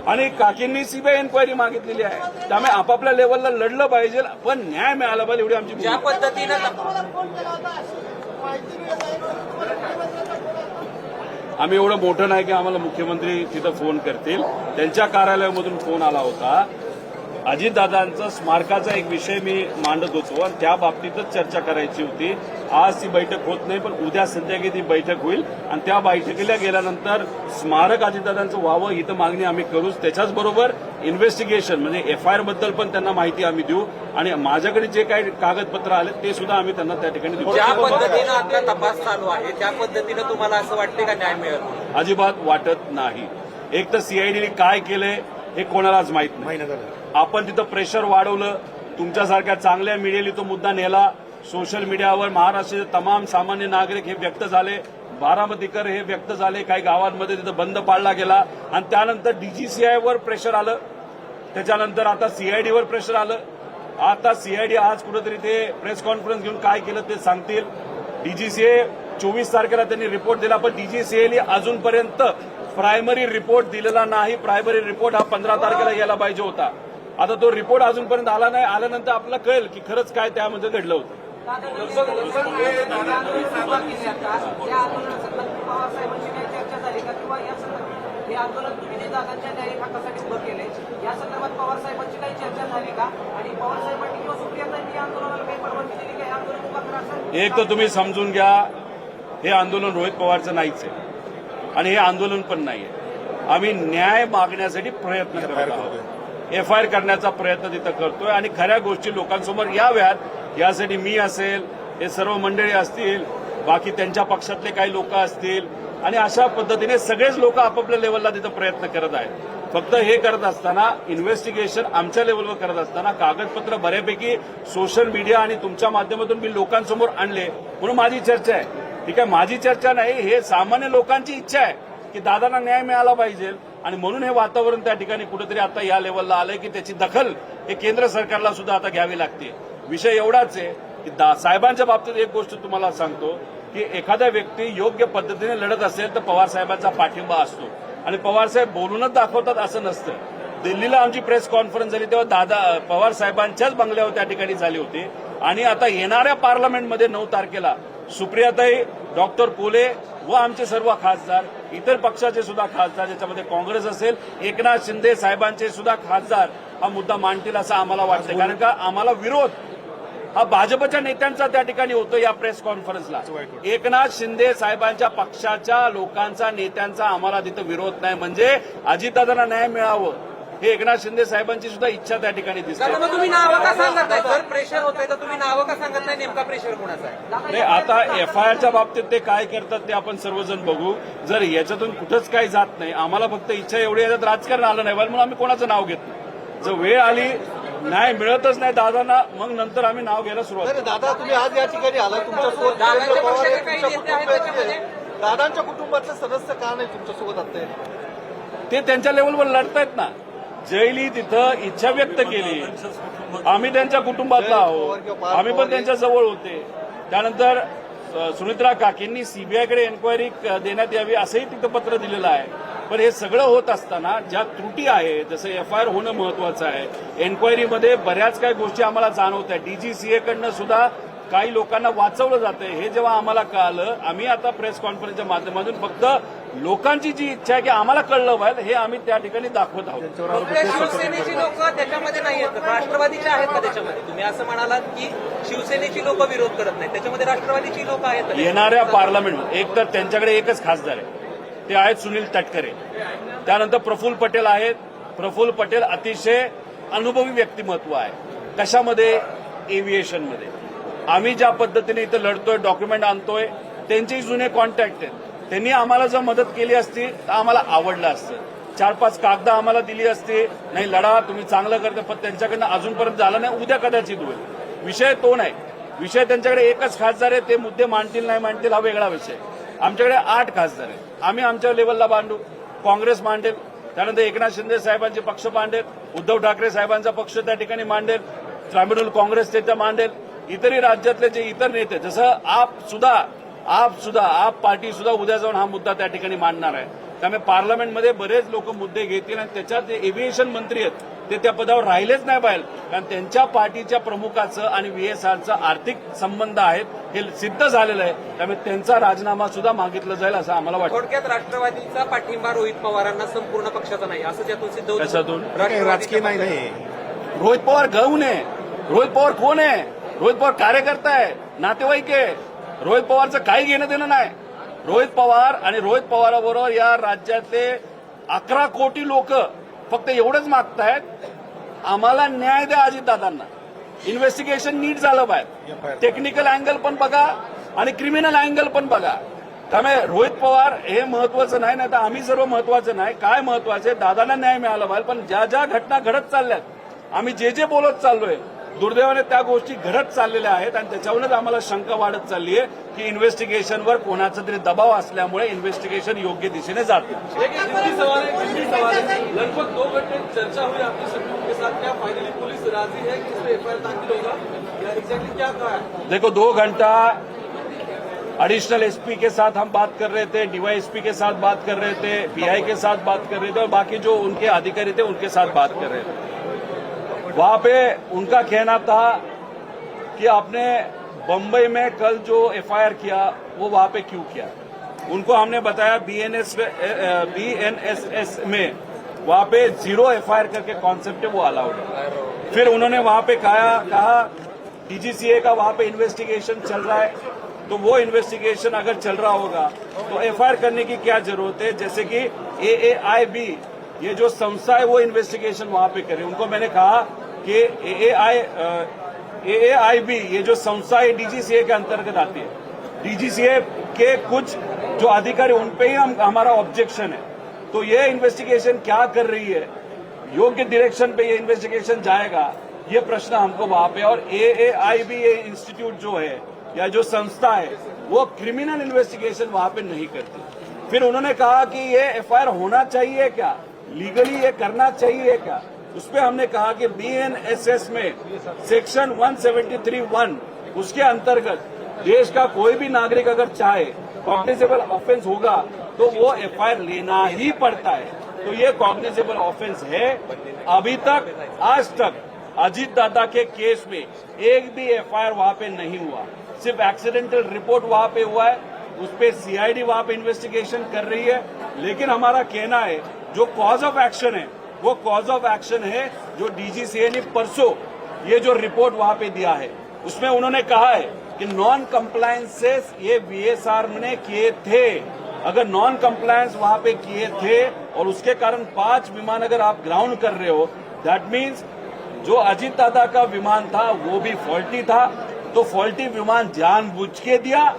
[SPEAKER 1] आणि काकींनी सीबीआय एन्क्वायरी मागितलेली आहे. त्यामुळे आपापल्या लेवलला लढलं पाहिजे, पण न्याय मिळाला पाहिजे एवढी आमची
[SPEAKER 4] ज्या
[SPEAKER 1] भूमिका.
[SPEAKER 4] पद्धतीनं
[SPEAKER 1] आम्ही एवढं मोठं नाही की आम्हाला मुख्यमंत्री तिथं फोन करतील. त्यांच्या कार्यालयामधून फोन आला होता. अजितदादांचा स्मारकाचा एक विषय मी मांडत होतो आणि त्या बाबतीतच चर्चा करायची होती. आज ती बैठक होत नाही, पण उद्या संध्याकाळी ती बैठक होईल आणि त्या बैठकीला गेल्यानंतर स्मारक अजितदादांचं व्हावं ही तर मागणी आम्ही करूच. त्याच्याच बरोबर इन्व्हेस्टिगेशन म्हणजे एफआयआर बद्दल पण त्यांना माहिती आम्ही देऊ आणि माझ्याकडे जे काही कागदपत्र आले ते सुद्धा आम्ही त्यांना त्या ठिकाणी देऊ.
[SPEAKER 4] ज्या पद्धतीनं आता तपास चालू आहे त्या पद्धतीनं तुम्हाला असं वाटते का न्याय मिळेल?
[SPEAKER 1] अजिबात वाटत नाही. एक तर सीआयडीने काय केलंय हे कोणालाच माहित नाही.
[SPEAKER 5] महिना झाला.
[SPEAKER 1] आपण तिथं प्रेशर वाढवलं, तुमच्यासारख्या चांगल्या मीडियाने तो मुद्दा नेला. सोशल मीडियावर महाराष्ट्राचे तमाम सामान्य नागरिक हे व्यक्त झाले, बारामतीकर हे व्यक्त झाले, काही गावांमध्ये तिथं बंद पाडला गेला आणि त्यानंतर डीजीसीआयवर प्रेशर आलं, त्याच्यानंतर आता सीआयडीवर प्रेशर आलं. आता सीआयडी आज कुठेतरी ते प्रेस कॉन्फरन्स घेऊन काय केलं ते सांगतील. डीजीसीए 24 तारखेला त्यांनी रिपोर्ट दिला, पण डीजीसीएने अजूनपर्यंत प्रायमरी रिपोर्ट दिलेला नाही. प्रायमरी रिपोर्ट हा 15 तारखेला यायला पाहिजे होता. आता तो रिपोर्ट अजूनपर्यंत आला नाही. आल्यानंतर आपल्याला कळेल की खरंच काय त्यामध्ये घडलं होतं.
[SPEAKER 3] आंदोलन तुम्ही जे दादांच्या न्यायिक हक्कासाठी उभं केलंय या संदर्भात पवार साहेबांची काही चर्चा झाली का? आणि पवार साहेबांनी किंवा सुप्रियातांनी या आंदोलनाला काही परवानगी दिली का? या आंदोलन उभा करा असं
[SPEAKER 1] एक तर तुम्ही समजून घ्या, हे आंदोलन रोहित पवारचं नाहीच आहे आणि हे आंदोलन पण नाहीये. आम्ही न्याय मागण्यासाठी प्रयत्न करत आहोत. एफआयआर करण्याचा प्रयत्न तिथं करतोय आणि खऱ्या गोष्टी लोकांसमोर याव्यात यासाठी मी असेल, हे सर्व मंडळी असतील, बाकी त्यांच्या पक्षातले काही लोक असतील आणि अशा पद्धतीने सगळेच लोक आपापल्या लेवलला तिथं प्रयत्न करत आहेत. फक्त हे करत असताना इन्व्हेस्टिगेशन आमच्या लेवलवर करत असताना कागदपत्र बऱ्यापैकी सोशल मीडिया आणि तुमच्या माध्यमातून मी लोकांसमोर आणले म्हणून माझी चर्चा आहे. ठीक आहे, माझी चर्चा नाही, हे सामान्य लोकांची इच्छा आहे की दादांना न्याय मिळाला पाहिजे आणि म्हणून हे वातावरण त्या ठिकाणी कुठेतरी आता या लेवलला आलंय की त्याची दखल हे केंद्र सरकारला सुद्धा आता घ्यावी लागते. विषय एवढाच आहे की साहेबांच्या बाबतीत एक गोष्ट तुम्हाला सांगतो की एखादा व्यक्ती योग्य पद्धतीने लढत असेल तर पवार साहेबांचा पाठिंबा असतो आणि पवार साहेब बोलूनच दाखवतात असं नसतं. दिल्लीला आमची प्रेस कॉन्फरन्स झाली तेव्हा पवार साहेबांच्याच बंगल्यावर त्या ठिकाणी झाली होती आणि आता येणाऱ्या पार्लमेंटमध्ये 9 तारखेला सुप्रियाताई, डॉक्टर पोले व आमचे सर्व खासदार, इतर पक्षाचे सुद्धा खासदार, ज्याच्यामध्ये काँग्रेस असेल, एकनाथ शिंदे साहेबांचे सुद्धा खासदार हा मुद्दा मांडतील असं आम्हाला वाटतं. कारण का आम्हाला विरोध हा भाजपच्या नेत्यांचा त्या ठिकाणी होतो. या प्रेस कॉन्फरन्सला एकनाथ शिंदे साहेबांच्या पक्षाच्या लोकांचा, नेत्यांचा आम्हाला तिथं विरोध नाही. म्हणजे अजितदादांना न्याय मिळावं हे एकनाथ शिंदे साहेबांची सुद्धा इच्छा त्या ठिकाणी दिसते.
[SPEAKER 4] मग तुम्ही नावं का सांगत नाही? जर प्रेशर होतंय तर तुम्ही नावं का सांगत नाही? नेमका प्रेशर कोणाचा आहे?
[SPEAKER 1] नाही, आता एफआयआरच्या बाबतीत ते काय करतात ते आपण सर्वजण बघू. जर याच्यातून कुठंच काही जात नाही, आम्हाला फक्त इच्छा एवढी याच्यात राजकारण आलं नाही म्हणून आम्ही कोणाचं नाव घेत नाही. जर वेळ आली, न्याय मिळतच नाही दादांना, मग नंतर आम्ही नाव घ्यायला सुरुवात करू.
[SPEAKER 2] दादा तुम्ही आज या ठिकाणी आला, तुमच्यासोबत
[SPEAKER 4] दादांच्या
[SPEAKER 2] पवार आहे,
[SPEAKER 4] पक्षाचे काही
[SPEAKER 2] तुमच्या
[SPEAKER 4] नेते आहेत
[SPEAKER 2] कुटुंबातले
[SPEAKER 4] त्याच्यामध्ये?
[SPEAKER 2] दादांच्या कुटुंबातले सदस्य का नाही तुमच्यासोबत आता?
[SPEAKER 1] ते त्यांच्या लेवलवर लढतायत ना. जयली तिथं इच्छा व्यक्त केली, आम्ही त्यांच्या कुटुंबातला आहोत, आम्ही पण त्यांच्या जवळ होते. त्यानंतर सुनित्रा काकींनी सीबीआयकडे एन्क्वायरी देण्यात यावी असंही तिथं पत्र दिलेलं आहे. पण हे सगळं होत असताना ज्या त्रुटी आहे, जसं एफआयआर होणं महत्वाचं आहे, एन्क्वायरीमध्ये बऱ्याच काही गोष्टी आम्हाला जाणवत आहेत. डीजीसीएकडनं सुद्धा काही लोकांना वाचवलं जातंय हे जेव्हा आम्हाला कळालं, आम्ही आता प्रेस कॉन्फरन्सच्या माध्यमातून फक्त लोकांची जी इच्छा आहे की आम्हाला कळलं पाहिजे हे आम्ही त्या ठिकाणी दाखवत आहोत.
[SPEAKER 4] फक्त शिवसेनेची लोक त्याच्यामध्ये नाही आहेत, राष्ट्रवादीचे आहेत का त्याच्यामध्ये? तुम्ही असं म्हणालात की शिवसेनेची लोक विरोध करत नाहीत, त्याच्यामध्ये राष्ट्रवादीची लोक आहेत का?
[SPEAKER 1] येणाऱ्या पार्लमेंट एक तर त्यांच्याकडे एकच खासदार आहे, ते आहेत सुनील तटकरे. त्यानंतर प्रफुल्ल पटेल आहेत. प्रफुल्ल पटेल अतिशय अनुभवी व्यक्तिमत्व आहे. कशामध्ये? एव्हिएशनमध्ये. आम्ही ज्या पद्धतीने इथं लढतोय, डॉक्युमेंट आणतोय, त्यांचे जुने कॉन्टॅक्ट आहेत. त्यांनी आम्हाला जर मदत केली असती तर आम्हाला आवडलं असतं. 4-5 कागद आम्हाला दिली असती, नाही लढा तुम्ही चांगलं करता, पण त्यांच्याकडनं अजूनपर्यंत झालं नाही. उद्या कदाचित होईल. विषय तो नाही. विषय त्यांच्याकडे एकच खासदार आहे, ते मुद्दे मांडतील नाही मांडतील हा वेगळा विषय. आमच्याकडे 8 खासदार आहेत. आम्ही आमच्या लेवलला मांडू, काँग्रेस मांडेल, त्यानंतर एकनाथ शिंदे साहेबांचे पक्ष मांडेल, उद्धव ठाकरे साहेबांचा पक्ष त्या ठिकाणी मांडेल, तृणमूल काँग्रेस ते मांडेल, इतरही राज्यातले जे इतर नेते, जसं आप पार्टी सुद्धा उद्या जाऊन हा मुद्दा त्या ठिकाणी मांडणार आहे. त्यामुळे पार्लमेंटमध्ये बरेच लोक मुद्दे घेतील आणि त्याच्यात जे एव्हिएशन मंत्री आहेत ते त्या पदावर राहिलेच नाही पाहिजे, कारण त्यांच्या पार्टीच्या प्रमुखाचं आणि व्हीएसआरचं आर्थिक संबंध आहेत हे सिद्ध झालेलं आहे. त्यामुळे त्यांचा राजीनामा सुद्धा मागितला जाईल असं आम्हाला वाटतं.
[SPEAKER 4] थोडक्यात राष्ट्रवादीचा पाठिंबा रोहित पवारांना संपूर्ण पक्षाचा नाही असं त्यातून सिद्ध होतं.
[SPEAKER 1] कशातून?
[SPEAKER 5] राजकीय नाही नाही.
[SPEAKER 1] रोहित पवार गौण आहे. रोहित पवार कोण आहे? रोहित पवार कार्यकर्ता आहे, नातेवाईक आहे. रोहित पवारचं काही घेणं देणं नाही. रोहित पवार आणि रोहित पवाराबरोबर या राज्यातले 11 कोटी लोक फक्त एवढंच मागतायत, आम्हाला न्याय द्या अजितदादांना. इन्व्हेस्टिगेशन नीट झालं पाहिजे. टेक्निकल अँगल पण बघा आणि क्रिमिनल अँगल पण बघा. त्यामुळे रोहित पवार हे महत्वाचं नाही, तर आम्ही सर्व महत्वाचं नाही. काय महत्वाचं आहे, दादांना न्याय मिळाला पाहिजे. पण ज्या ज्या घटना घडत चालल्यात, आम्ही जे बोलत चाललोय, दुर्दैवाने त्या गोष्टी घडत चाललेल्या आहेत आणि त्याच्यावरूनच आम्हाला शंका वाढत चालली आहे की इन्व्हेस्टिगेशनवर कोणाचा तरी दबाव असल्यामुळे इन्व्हेस्टिगेशन योग्य दिशेने जात नाही.
[SPEAKER 6] लगभग 2 घंटे चर्चा हुई आपकी सभी के साथ, क्या फाइनली पुलिस राजी है कि इसमें एफआईआर दाखिल होगा या एग्जैक्टली क्या कहा है?
[SPEAKER 1] देखो 2 घंटा एडिशनल एसपी के साथ हम बात कर रहे थे, डीवाईएसपी के साथ बात कर रहे थे, पीआई के साथ बात कर रहे थे और बाकी जो उनके अधिकारी थे उनके साथ बात कर रहे थे. वहां पे उनका कहना था कि आपने बंबई में कल जो एफआईआर किया वो वहां पे क्यों किया. उनको हमने बताया बीएनएसएस में वहां पे 0 एफआईआर करके कॉन्सेप्ट है वो अलाउड है. फिर उन्होंने वहां पे कहा डीजीसीए का वहां पे इन्वेस्टिगेशन चल रहा है, तो वो इन्वेस्टिगेशन अगर चल रहा होगा तो एफआईआर करने की क्या जरूरत है. जैसे कि AAIB ये जो संस्था है वो इन्वेस्टिगेशन वहां पे करे. उनको मैंने कहा कि AAIB ये जो संस्था है डीजीसीए के अंतर्गत आती है. डीजीसीए के कुछ जो अधिकारी उन पे ही हमारा ऑब्जेक्शन है. तो ये इन्वेस्टिगेशन क्या कर रही है, योग्य डायरेक्शन पे ये इन्वेस्टिगेशन जाएगा, ये प्रश्न हमको वहां पे. और AAIB ये इंस्टीट्यूट जो है या जो संस्था है वो क्रिमिनल इन्वेस्टिगेशन वहां पे नहीं करती. फिर उन्होंने कहा कि ये एफआईआर होना चाहिए क्या, लीगली ये करना चाहिए क्या. उस पर हमने कहा कि बीएनएसएस में सेक्शन 173(1) उसके अंतर्गत देश का कोई भी नागरिक अगर चाहे कॉग्निजेबल ऑफेंस होगा तो वो एफआईआर लेना ही पड़ता है. तो ये कॉग्निजेबल ऑफेंस है. अभी तक आज तक अजीत दादा के केस में एक भी एफआईआर वहां पे नहीं हुआ. सिर्फ एक्सीडेंटल रिपोर्ट वहां पे हुआ है, उस पर सीआईडी वहां पे इन्वेस्टिगेशन कर रही है. लेकिन हमारा कहना है जो कॉज ऑफ एक्शन है वो कॉज ऑफ एक्शन है जो डीजीसीए ने परसों ये जो रिपोर्ट वहां पे दिया है उसमें उन्होंने कहा है कि नॉन कंप्लायंसेस ये वीएसआर ने किए थे. अगर नॉन कंप्लायंस वहां पे किए थे और उसके कारण 5 विमान अगर आप ग्राउंड कर रहे हो, दैट मीन्स जो अजीत दादा का विमान था वो भी फॉल्टी था. तो फॉल्टी विमान जानबूझ के दिया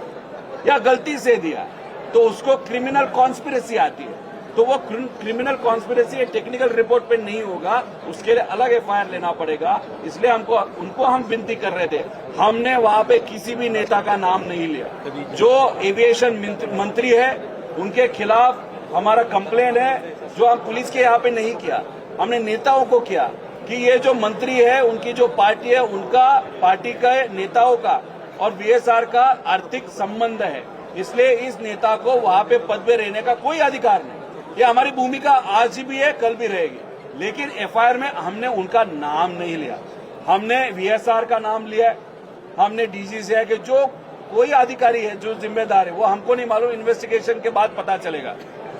[SPEAKER 1] या गलती से दिया तो उसको क्रिमिनल कॉन्स्पिरेसी आती है. तो वो क्रिमिनल कॉन्स्पिरेसी टेक्निकल रिपोर्ट पे नहीं होगा, उसके लिए अलग एफआईआर लेना पड़ेगा. इसलिए उनको हम विनती कर रहे थे. हमने वहां पे किसी भी नेता का नाम नहीं लिया. जो एविएशन मंत्री है उनके खिलाफ हमारा कंप्लेन है, जो हम पुलिस के यहाँ पे नहीं किया, हमने नेताओं को किया कि ये जो मंत्री है उनकी जो पार्टी है उनका पार्टी का नेताओं का और बीएसआर का आर्थिक संबंध है, इसलिए इस नेता को वहां पे पद में रहने का कोई अधिकार नहीं. ये हमारी भूमिका आज भी है, कल भी रहेगी. लेकिन एफआईआर में हमने उनका नाम नहीं लिया. हमने वीएसआर का नाम लिया है, हमने डीजीसीए के जो कोई अधिकारी है जो जिम्मेदार है वो हमको नहीं मालूम, इन्वेस्टिगेशन के बाद पता चलेगा.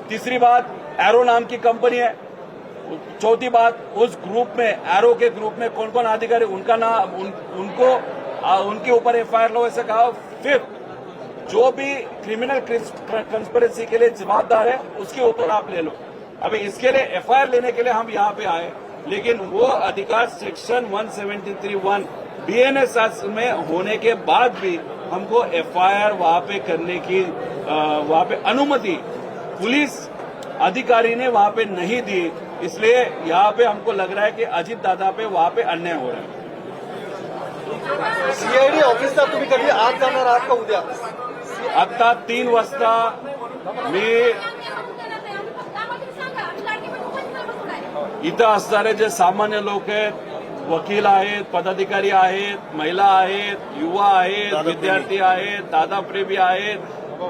[SPEAKER 1] तीसरी बात, एरो नाम की कंपनी है. चौथी बात, उस ग्रुप में एरो के ग्रुप में कौन कौन अधिकारी उनका नाम उनके ऊपर एफआईआर लो ऐसे कहा. फिफ्थ, जो भी क्रिमिनल कंस्पिरेसी के लिए जवाबदार है उसके ऊपर आप ले लो. अभी इसके लिए एफआईआर लेने के लिए हम यहाँ पे आए, लेकिन वो अधिकार सेक्शन 173(1) बीएनएसएस में होने के बाद भी हमको एफआईआर वहां पे करने की वहां पे अनुमति पुलिस अधिकारी ने वहां पे नहीं दी, इसलिए यहाँ पे हमको लग रहा है कि अजित दादा पे वहां पे अन्याय हो रहा है.
[SPEAKER 6] सीआयडी ऑफिसला तुम्ही कधी आज जाणार आहात का उद्या?
[SPEAKER 1] आता 3 वाजता मी इथं असणारे जे सामान्य लोक आहेत, वकील आहेत, पदाधिकारी आहेत, महिला आहेत, युवा आहेत, विद्यार्थी आहेत, दादाप्रेमी आहेत,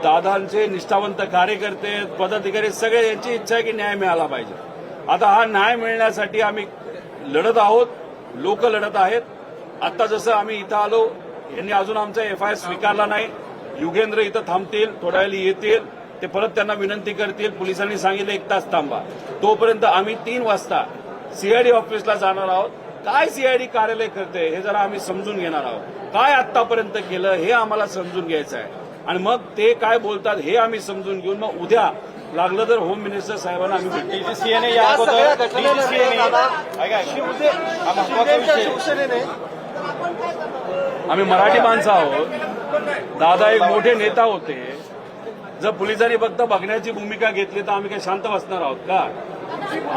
[SPEAKER 1] दादांचे निष्ठावंत कार्यकर्ते आहेत, पदाधिकारी, सगळे यांची इच्छा आहे की न्याय मिळाला पाहिजे. आता हा न्याय मिळण्यासाठी आम्ही लढत आहोत, लोक लढत आहेत. आता जसं आम्ही इथं आलो, यांनी अजून आमचा एफआयआर स्वीकारला नाही. युगेंद्र इथं थांबतील, थोड्या वेळी येतील, ते परत त्यांना विनंती करतील. पोलिसांनी सांगितलं 1 तास थांबा. तोपर्यंत आम्ही 3 वाजता सीआयडी ऑफिसला जाणार आहोत. काय सीआयडी कार्यालय करते हे जरा आम्ही समजून घेणार आहोत. काय आतापर्यंत केलं हे आम्हाला समजून घ्यायचं आहे आणि मग ते काय बोलतात हे आम्ही समजून घेऊन मग उद्या लागलं तर होम मिनिस्टर साहेबांना आम्ही भेटू.
[SPEAKER 2] डीजीसीएने
[SPEAKER 6] या सगळ्या
[SPEAKER 2] शिवसेनेने
[SPEAKER 1] आम्ही मराठी माणसं आहोत. दादा एक मोठे नेता होते. जर पोलिसांनी फक्त बघण्याची भूमिका घेतली तर आम्ही काय शांत बसणार आहोत का?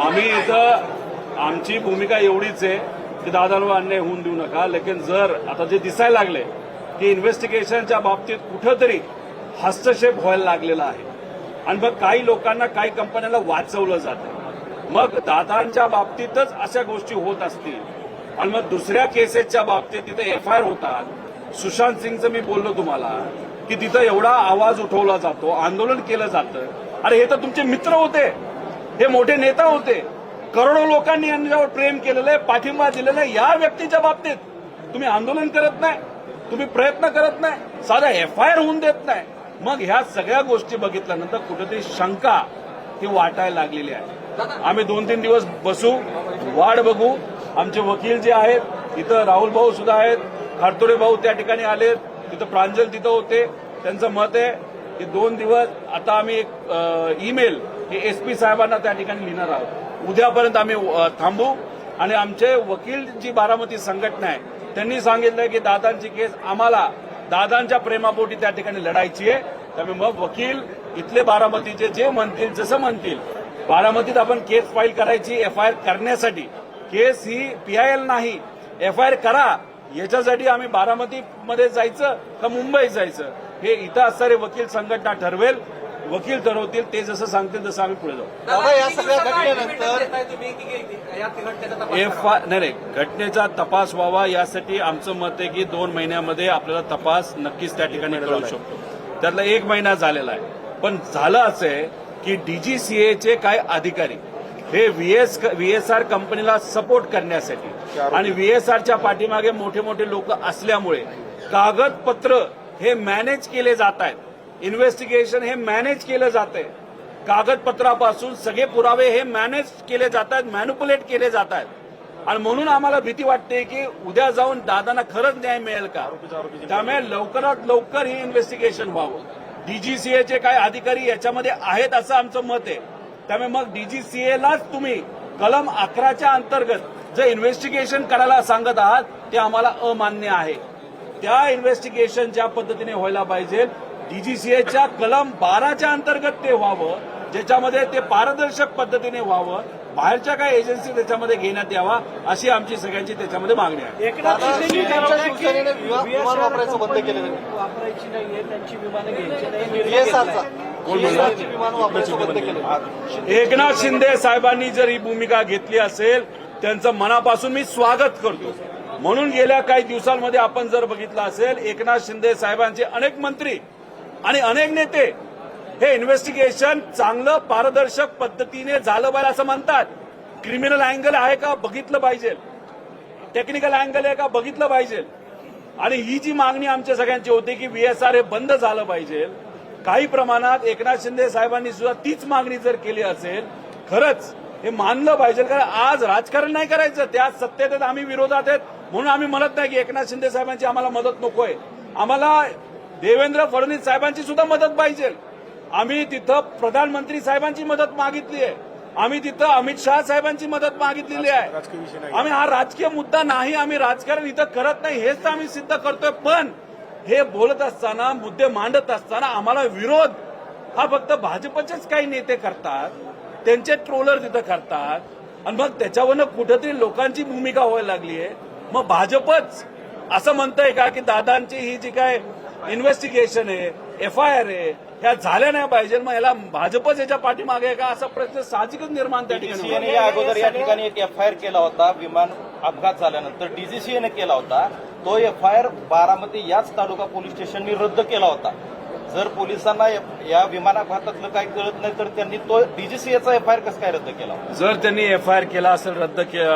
[SPEAKER 1] आम्ही इथं आमची भूमिका एवढीच आहे की दादांवर अन्याय होऊन देऊ नका. लेकिन जर आता जे दिसायला लागले की इन्व्हेस्टिगेशनच्या बाबतीत कुठंतरी हस्तक्षेप व्हायला लागलेला आहे आणि मग काही लोकांना, काही कंपन्यांना वाचवलं जातं. मग दादांच्या बाबतीतच अशा गोष्टी होत असतील आणि मग दुसऱ्या केसेसच्या बाबतीत तिथे एफआयआर होतात. सुशांत सिंगचं मी बोललो तुम्हाला की तिथं एवढा आवाज उठवला जातो, आंदोलन केलं जातं. अरे हे तर तुमचे मित्र होते, हे मोठे नेता होते. करोडो लोकांनी यांच्यावर प्रेम केलेलं आहे, पाठिंबा दिलेला आहे. या व्यक्तीच्या बाबतीत तुम्ही आंदोलन करत नाही, तुम्ही प्रयत्न करत नाही, साधा एफआयआर होऊन देत नाही. मग ह्या सगळ्या गोष्टी बघितल्यानंतर कुठेतरी शंका ही वाटायला लागलेली आहे. आम्ही 2-3 दिवस बसू, वाट बघू. आमचे वकील जे आहेत, इथं राहुल भाऊ सुद्धा आहेत, खारतोडे भाऊ त्या ठिकाणी आलेत, तिथं प्रांजल तिथं होते. त्यांचं मत आहे की 2 दिवस आता आम्ही एक ईमेल हे एसपी साहेबांना त्या ठिकाणी लिहिणार आहोत. उद्यापर्यंत आम्ही थांबू आणि आमचे वकील जी बारामती संघटना आहे त्यांनी सांगितलं की दादांची केस आम्हाला दादांच्या प्रेमापोटी त्या ठिकाणी लढायची आहे. त्यामुळे मग वकील इथले बारामतीचे जे म्हणतील, जसं म्हणतील, बारामतीत आपण केस फाईल करायची एफआयआर करण्यासाठी. केस ही पीआयएल नाही, एफआयआर करा. याच्यासाठी आम्ही बारामतीमध्ये जायचं का मुंबईत जायचं हे इथं असणारे वकील संघटना ठरवेल. वकील ठरवतील, ते जसं सांगतील तसं आम्ही पुढे जाऊ.
[SPEAKER 6] दादा, या सगळ्या घटनेनंतर
[SPEAKER 1] नाही, घटनेचा तपास व्हावा यासाठी आमचं मत आहे की 2 महिन्यामध्ये आपल्याला तपास नक्कीच त्या ठिकाणी करू शकतो. त्यातला 1 महिना झालेला आहे. पण झालं असं आहे की डीजीसीएचे काय अधिकारी हे व्हीएसआर कंपनीला सपोर्ट करण्यासाठी आणि व्हीएसआरच्या पाठीमागे मोठे मोठे लोक असल्यामुळे कागदपत्र हे मॅनेज केले जात आहेत. इन्व्हेस्टिगेशन हे मॅनेज केलं जात आहे. कागदपत्रापासून सगळे पुरावे हे मॅनेज केले जात आहेत, मॅन्युप्युलेट केले जात आहेत. आणि म्हणून आम्हाला भीती वाटते की उद्या जाऊन दादांना खरंच न्याय मिळेल का. त्यामुळे लवकरात लवकर हे इन्व्हेस्टिगेशन व्हावं. डीजीसीएचे काय अधिकारी याच्यामध्ये आहेत असं आमचं मत आहे. त्यामुळे मग डीजीसीएलाच तुम्ही कलम 11च्या अंतर्गत जे इन्व्हेस्टिगेशन करायला सांगत आहात ते आम्हाला अमान्य आहे. त्या इन्व्हेस्टिगेशन ज्या पद्धतीने व्हायला पाहिजे डीजीसीएच्या कलम 12च्या अंतर्गत ते व्हावं, ज्याच्यामध्ये ते पारदर्शक पद्धतीने व्हावं. बाहेरच्या काय एजन्सी त्याच्यामध्ये घेण्यात यावा अशी आमची सगळ्यांची त्याच्यामध्ये मागणी आहे.
[SPEAKER 6] शिवसेनेने विमान वापरायचं बंद केलेलं
[SPEAKER 3] वापरायची नाहीये, त्यांची विमानं घ्यायची नाही.
[SPEAKER 6] VSRची विमानं वापरायचं बंद केलेलं.
[SPEAKER 1] एकनाथ शिंदे साहेबांनी जर ही भूमिका घेतली असेल त्यांचं मनापासून मी स्वागत करतो. म्हणून गेल्या काही दिवसांमध्ये आपण जर बघितलं असेल एकनाथ शिंदे साहेबांचे अनेक मंत्री आणि अनेक नेते हे इन्व्हेस्टिगेशन चांगलं पारदर्शक पद्धतीने झालं पाहिजे असं म्हणतात. क्रिमिनल अँगल आहे का बघितलं पाहिजे, टेक्निकल अँगल आहे का बघितलं पाहिजे. आणि ही जी मागणी आमच्या सगळ्यांची होती की व्हीएसआर हे बंद झालं पाहिजे, काही प्रमाणात एकनाथ शिंदे साहेबांनी सुद्धा तीच मागणी जर केली असेल खरंच हे मानलं पाहिजे. कारण आज राजकारण नाही करायचं, त्या सत्तेत आहेत, आम्ही विरोधात आहेत. म्हणून आम्ही म्हणत नाही की एकनाथ शिंदे साहेबांची आम्हाला मदत नकोय. आम्हाला देवेंद्र फडणवीस साहेबांची सुद्धा मदत पाहिजे. आम्ही तिथं प्रधानमंत्री साहेबांची मदत मागितली आहे, आम्ही तिथं अमित शहा साहेबांची मदत मागितलेली आहे. आम्ही हा राजकीय मुद्दा नाही, आम्ही राजकारण इथं करत नाही हेच तर आम्ही सिद्ध करतोय. पण हे बोलत असताना, मुद्दे मांडत असताना आम्हाला विरोध हा फक्त भाजपचेच काही नेते करतात, त्यांचे ट्रोलर तिथं करतात आणि मग त्याच्यावरनं कुठेतरी लोकांची भूमिका व्हायला लागली आहे. मग भाजपच असं म्हणतंय का की दादांची ही जी काय इन्व्हेस्टिगेशन आहे, FIR आहे, ह्या झाल्या नाही पाहिजे, मग याला भाजपच याच्या पाठीमागे आहे का असा प्रश्न साहजिकच निर्माण त्या ठिकाणी होतो.
[SPEAKER 2] डीजीसीएने या अगोदर या ठिकाणी एक FIR केला होता. विमान अपघात झाल्यानंतर डीजीसीएने केला होता. तो FIR बारामती याच तालुका पोलीस स्टेशननी रद्द केला होता. जर पोलिसांना या विमान अपघातातलं काही कळत नाही तर त्यांनी तो डीजीसीएचा FIR कसं काय रद्द केला होता?
[SPEAKER 1] जर त्यांनी FIR केला असेल,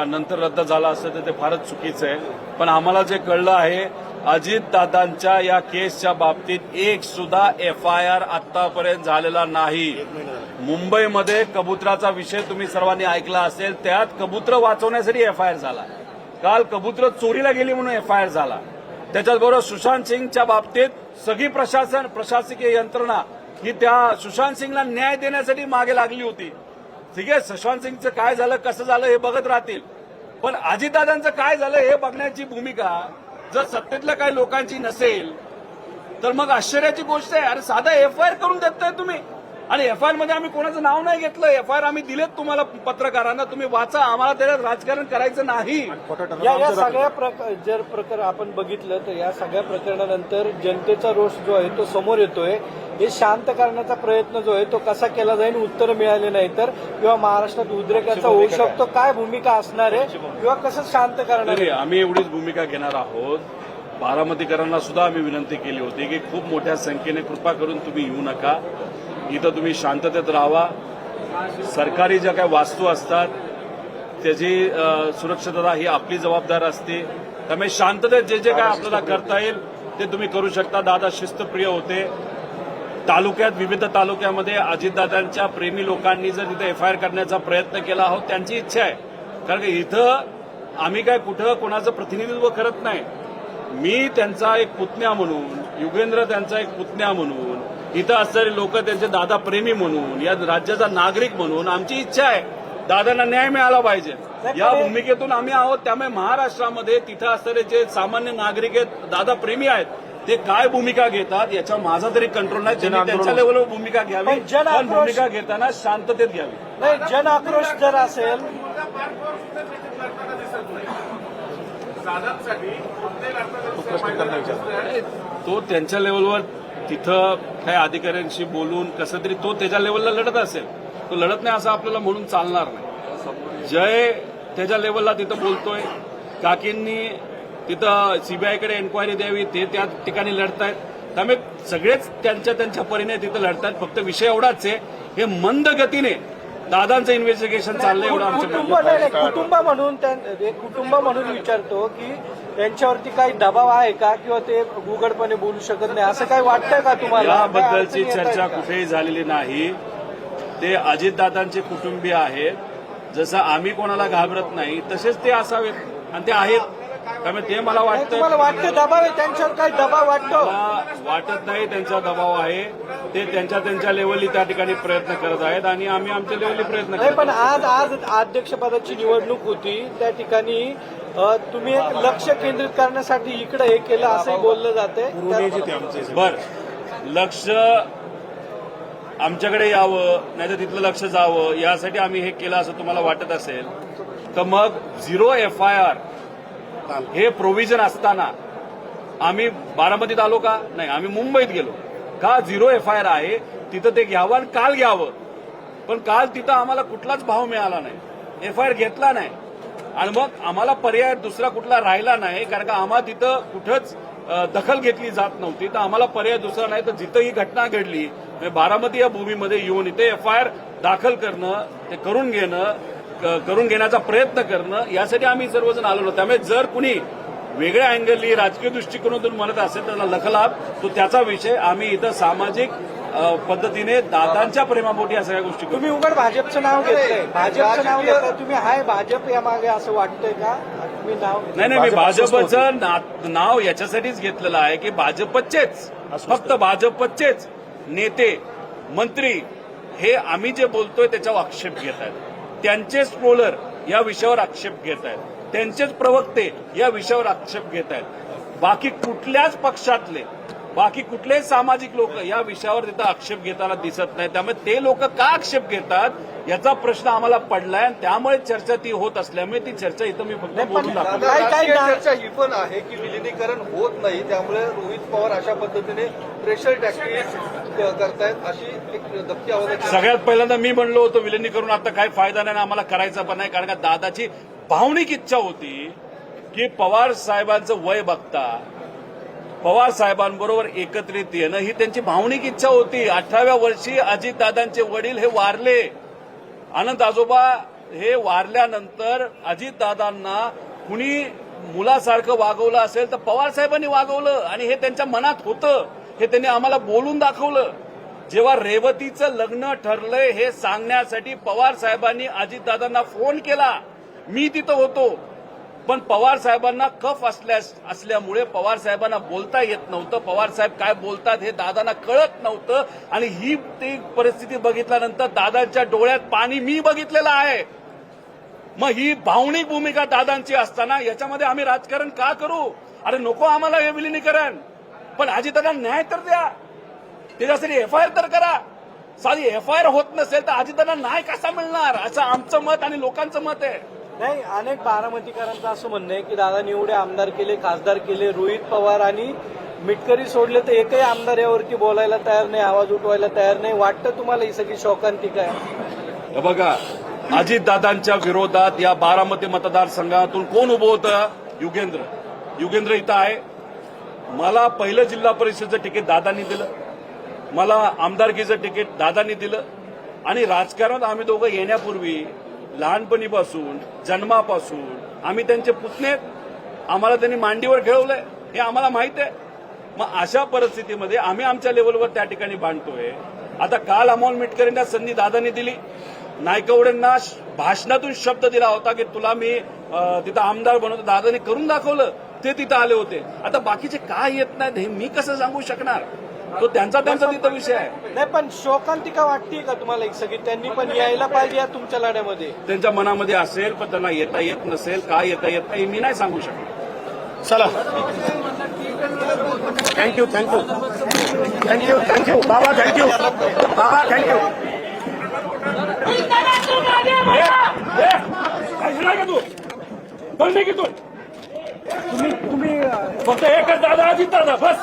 [SPEAKER 1] नंतर रद्द झाला असेल तर ते फारच चुकीचं आहे. पण आम्हाला जे कळलं आहे, अजितदादांच्या या केसच्या बाबतीत एक सुद्धा FIR आतापर्यंत झालेला नाही. मुंबईमध्ये कबुतराचा विषय तुम्ही सर्वांनी ऐकला असेल. त्यात कबुतर वाचवण्यासाठी FIR झाला. काल कबुतर चोरीला गेली म्हणून FIR झाला. त्याच्याचबरोबर सुशांत सिंगच्या बाबतीत सगळी प्रशासकीय यंत्रणा ही त्या सुशांत सिंगला न्याय देण्यासाठी मागे लागली होती. ठीक आहे, सुशांत सिंगचं काय झालं, कसं झालं हे बघत राहतील, पण अजितदादांचं काय झालं हे बघण्याची भूमिका जर सत्तेतल्या काही लोकांची नसेल तर मग आश्चर्याची गोष्ट आहे. अरे साधा FIR करून देताय तुम्ही, आणि FIR मध्ये आम्ही कोणाचं नाव नाही घेतलं. FIR आम्ही दिलेत तुम्हाला पत्रकारांना, तुम्ही वाचा. आम्हाला त्याच्यात राजकारण करायचं नाही.
[SPEAKER 7] या सगळ्या जर प्रकरण आपण बघितलं तर या सगळ्या प्रकरणानंतर जनतेचा रोष जो आहे तो समोर येतोय. हे शांत करण्याचा प्रयत्न जो आहे तो कसा केला जाईल, उत्तर मिळाले नाही तर किंवा महाराष्ट्रात उद्रेकाचा होऊ शकतो, काय भूमिका असणार आहे किंवा कसं शांत करणार
[SPEAKER 1] नाही,
[SPEAKER 7] आहे?
[SPEAKER 1] आम्ही एवढीच भूमिका घेणार आहोत. बारामतीकरांना सुद्धा आम्ही विनंती केली होती की खूप मोठ्या संख्येने कृपा करून तुम्ही येऊ नका, इथं तुम्ही शांततेत राहावा. सरकारी ज्या काही वास्तू असतात त्याची सुरक्षितता ही आपली जबाबदार असते. त्यामुळे शांततेत जे जे काय आपल्याला करता येईल ते तुम्ही करू शकता. दादा शिस्तप्रिय होते. तालुक्यात, विविध तालुक्यामध्ये अजितदादांच्या प्रेमी लोकांनी जर तिथे FIR करण्याचा प्रयत्न केला आहोत, त्यांची इच्छा आहे. कारण की इथं आम्ही काय कुठं कोणाचं प्रतिनिधित्व करत नाही. मी त्यांचा एक पुतण्या म्हणून, युगेंद्र त्यांचा एक पुतण्या म्हणून, इथं असणारे लोक त्यांचे दादा प्रेमी म्हणून, या राज्याचा नागरिक म्हणून आमची इच्छा आहे दादांना न्याय मिळाला पाहिजे. या भूमिकेतून आम्ही आहोत. त्यामुळे महाराष्ट्रामध्ये तिथं असणारे जे सामान्य नागरिक आहेत, दादा प्रेमी आहेत, ते काय भूमिका घेतात याचा माझा तरी कंट्रोल नाही. त्यांनी त्यांच्या लेवलवर भूमिका घ्यावी, पण भूमिका घेताना शांततेत घ्यावी.
[SPEAKER 7] नाही, जन आक्रोश जर असेल
[SPEAKER 1] तो त्यांच्या लेवलवर तिथं काही अधिकाऱ्यांशी बोलून कसं तरी तो त्याच्या लेवलला लढत असेल. तो लढत नाही असं आपल्याला म्हणून चालणार नाही. जय त्याच्या लेवलला तिथं बोलतोय. काकींनी तिथं सीबीआयकडे एन्क्वायरी द्यावी, ते त्या ठिकाणी लढतायत. त्यामुळे सगळेच त्यांच्या त्यांच्या परीने तिथं लढतायत. फक्त विषय एवढाच आहे, हे मंद गतीने दादांचं इन्व्हेस्टिगेशन चाललंय एवढं आमचं
[SPEAKER 7] कुटुंब म्हणून विचारतो की त्यांच्यावरती काही दबाव आहे का किंवा ते उघडपणे बोलू शकत नाही असं काही वाटतंय का तुम्हाला?
[SPEAKER 1] याबद्दलची चर्चा कुठेही झालेली नाही. ते अजितदादांचे कुटुंबीय आहेत. जसं आम्ही कोणाला घाबरत नाही तसेच ते असावेत आणि ते आहेत. त्यामुळे ते मला
[SPEAKER 7] तुम्हाला वाटतं दबाव आहे त्यांच्यावर, काही दबाव वाटतो?
[SPEAKER 1] वाटत नाही त्यांचा दबाव आहे. ते त्यांच्या त्यांच्या लेवलनी त्या ठिकाणी प्रयत्न करत आहेत आणि आम्ही आमच्या लेवलनी प्रयत्न
[SPEAKER 7] नाही.
[SPEAKER 1] करत
[SPEAKER 7] पण आज अध्यक्षपदाची निवडणूक होती, त्या ठिकाणी तुम्ही एक लक्ष केंद्रित करण्यासाठी इकडे हे केलं असंही बोललं जाते.
[SPEAKER 1] बर, लक्ष आमच्याकडे यावं नाही तर तिथलं लक्ष जावं यासाठी आम्ही हे केलं असं तुम्हाला वाटत असेल तर मग 0 FIR हे प्रोव्हिजन असताना आम्ही बारामतीत आलो का? नाही, आम्ही मुंबईत गेलो का? 0 FIR आहे तिथं ते घ्यावं आणि काल घ्यावं. पण काल तिथं आम्हाला कुठलाच भाव मिळाला नाही, FIR घेतला नाही आणि मग आम्हाला पर्याय दुसरा कुठला राहिला नाही. कारण का आम्हाला तिथं कुठंच दखल घेतली जात नव्हती, तर आम्हाला पर्याय दुसरा नाही. तर जिथं ही घटना घडली बारामती या भूमीमध्ये येऊन इथे FIR दाखल करणं, ते करून घेण्याचा प्रयत्न करणं यासाठी आम्ही सर्वजण आलो. त्यामुळे जर कुणी वेगळ्या अँगलनी राजकीय दृष्टिकोनातून म्हणत असेल त्याला लखलाभ, तो त्याचा विषय. आम्ही इथं सामाजिक पद्धतीने दादांच्या प्रेमापोटी या सगळ्या गोष्टी.
[SPEAKER 7] तुम्ही उघड भाजपचं नाव घेतलंय, भाजपचं नाव घेतलंय, तुम्ही हाय भाजप या मागे असं वाटतंय का? तुम्ही नाव
[SPEAKER 1] नाही, मी भाजपचं नाव याच्यासाठीच घेतलेलं आहे की भाजपचेच, फक्त भाजपचेच नेते मंत्री हे आम्ही जे बोलतोय त्याच्यावर आक्षेप घेत आहेत. त्यांचेच ट्रोलर या विषयावर आक्षेप घेत आहेत, त्यांचेच प्रवक्ते या विषयावर आक्षेप घेत आहेत. बाकी कुठल्याच पक्षातले बाकी कुठलेही सामाजिक लोक या विषयावर तिथं आक्षेप घेताना दिसत नाही. त्यामुळे ते लोक का आक्षेप घेतात याचा प्रश्न आम्हाला पडलाय आणि त्यामुळे चर्चा ती होत असल्यामुळे ती चर्चा इथं मी फक्त बोलून दाखवतो.
[SPEAKER 7] काही
[SPEAKER 6] चर्चा ही पण आहे की विलिनीकरण होत नाही, त्यामुळे रोहित पवार अशा पद्धतीने प्रेशर टॅक्टिक्स करतायत अशी एक धक्की आवाजाची.
[SPEAKER 1] सगळ्यात पहिल्यांदा मी म्हणलो होतो विलिनीकरण आता काही फायदा नाही आणि आम्हाला करायचा पण नाही, कारण का दादाची भावनिक इच्छा होती की पवार साहेबांचं वय बघता पवार साहेबांबरोबर एकत्रित येणं ही त्यांची भावनिक इच्छा होती. 18व्या वर्षी अजितदादांचे वडील हे वारले. आनंद आजोबा हे वारल्यानंतर अजितदादांना कुणी मुलासारखं वागवलं असेल तर पवार साहेबांनी वागवलं आणि हे त्यांच्या मनात होतं. हे त्यांनी आम्हाला बोलून दाखवलं. जेव्हा रेवतीचं लग्न ठरलंय हे सांगण्यासाठी पवार साहेबांनी अजितदादांना फोन केला. मी तिथं होतो. पण पवार साहेबांना कफ असल्यामुळे पवार साहेबांना बोलता येत नव्हतं. पवार साहेब काय बोलतात हे दादांना कळत नव्हतं आणि ही ती परिस्थिती बघितल्यानंतर दादांच्या डोळ्यात पाणी मी बघितलेलं आहे. मग ही भावनिक भूमिका दादांची असताना याच्यामध्ये आम्ही राजकारण का करू? अरे नको आम्हाला हे विलिनीकरण, पण अजितदादा न्याय तर द्या. त्याच्यासाठी एफआयआर तर करा. साधी एफआयआर होत नसेल तर अजितदादा न्याय कसा मिळणार असं आमचं मत आणि लोकांचं मत आहे.
[SPEAKER 7] नाही, अनेक बारामतीकरांचं असं म्हणणं आहे की दादांनी एवढे आमदार केले, खासदार केले, रोहित पवार आणि मिटकरी सोडले तर एकही आमदार यावरती बोलायला तयार नाही, आवाज उठवायला तयार नाही. वाटतं तुम्हाला ही सगळी शोकांतिका आहे?
[SPEAKER 1] हे बघा, अजितदादांच्या विरोधात या बारामती मतदारसंघातून कोण उभं होतं? युगेंद्र इथं आहे. मला पहिलं जिल्हा परिषदेचं तिकीट दादांनी दिलं, मला आमदारकीचं तिकीट दादांनी दिलं आणि राजकारणात आम्ही दोघं येण्यापूर्वी लहानपणीपासून जन्मापासून आम्ही त्यांचे पुतणे, आम्हाला त्यांनी मांडीवर खेळवलंय हे आम्हाला माहित आहे. मग अशा परिस्थितीमध्ये आम्ही आमच्या लेवलवर त्या ठिकाणी बांधतोय. आता काल अमोल मिटकरींना संधी दादांनी दिली. नायकवडेंना भाषणातून शब्द दिला होता की तुला मी तिथं आमदार बनवतो. दादांनी करून दाखवलं, ते तिथं आले होते. आता बाकीचे काय येत नाहीत हे मी कसं सांगू शकणार? तो त्यांचा तिथं विषय आहे.
[SPEAKER 7] नाही, पण शोकांतिका वाटते का तुम्हाला ही सगळी? त्यांनी पण यायला पाहिजे या तुमच्या लढ्यामध्ये.
[SPEAKER 1] त्यांच्या मनामध्ये असेल पण त्यांना येता येत नसेल, काय येता येत नाही मी नाही सांगू शकत.
[SPEAKER 5] चला थँक्यू बाबा, थँक्यू बाबा, थँक्यू.
[SPEAKER 1] तू बोलणे की तुम्ही फक्त एकच दादा अजित दादा बस.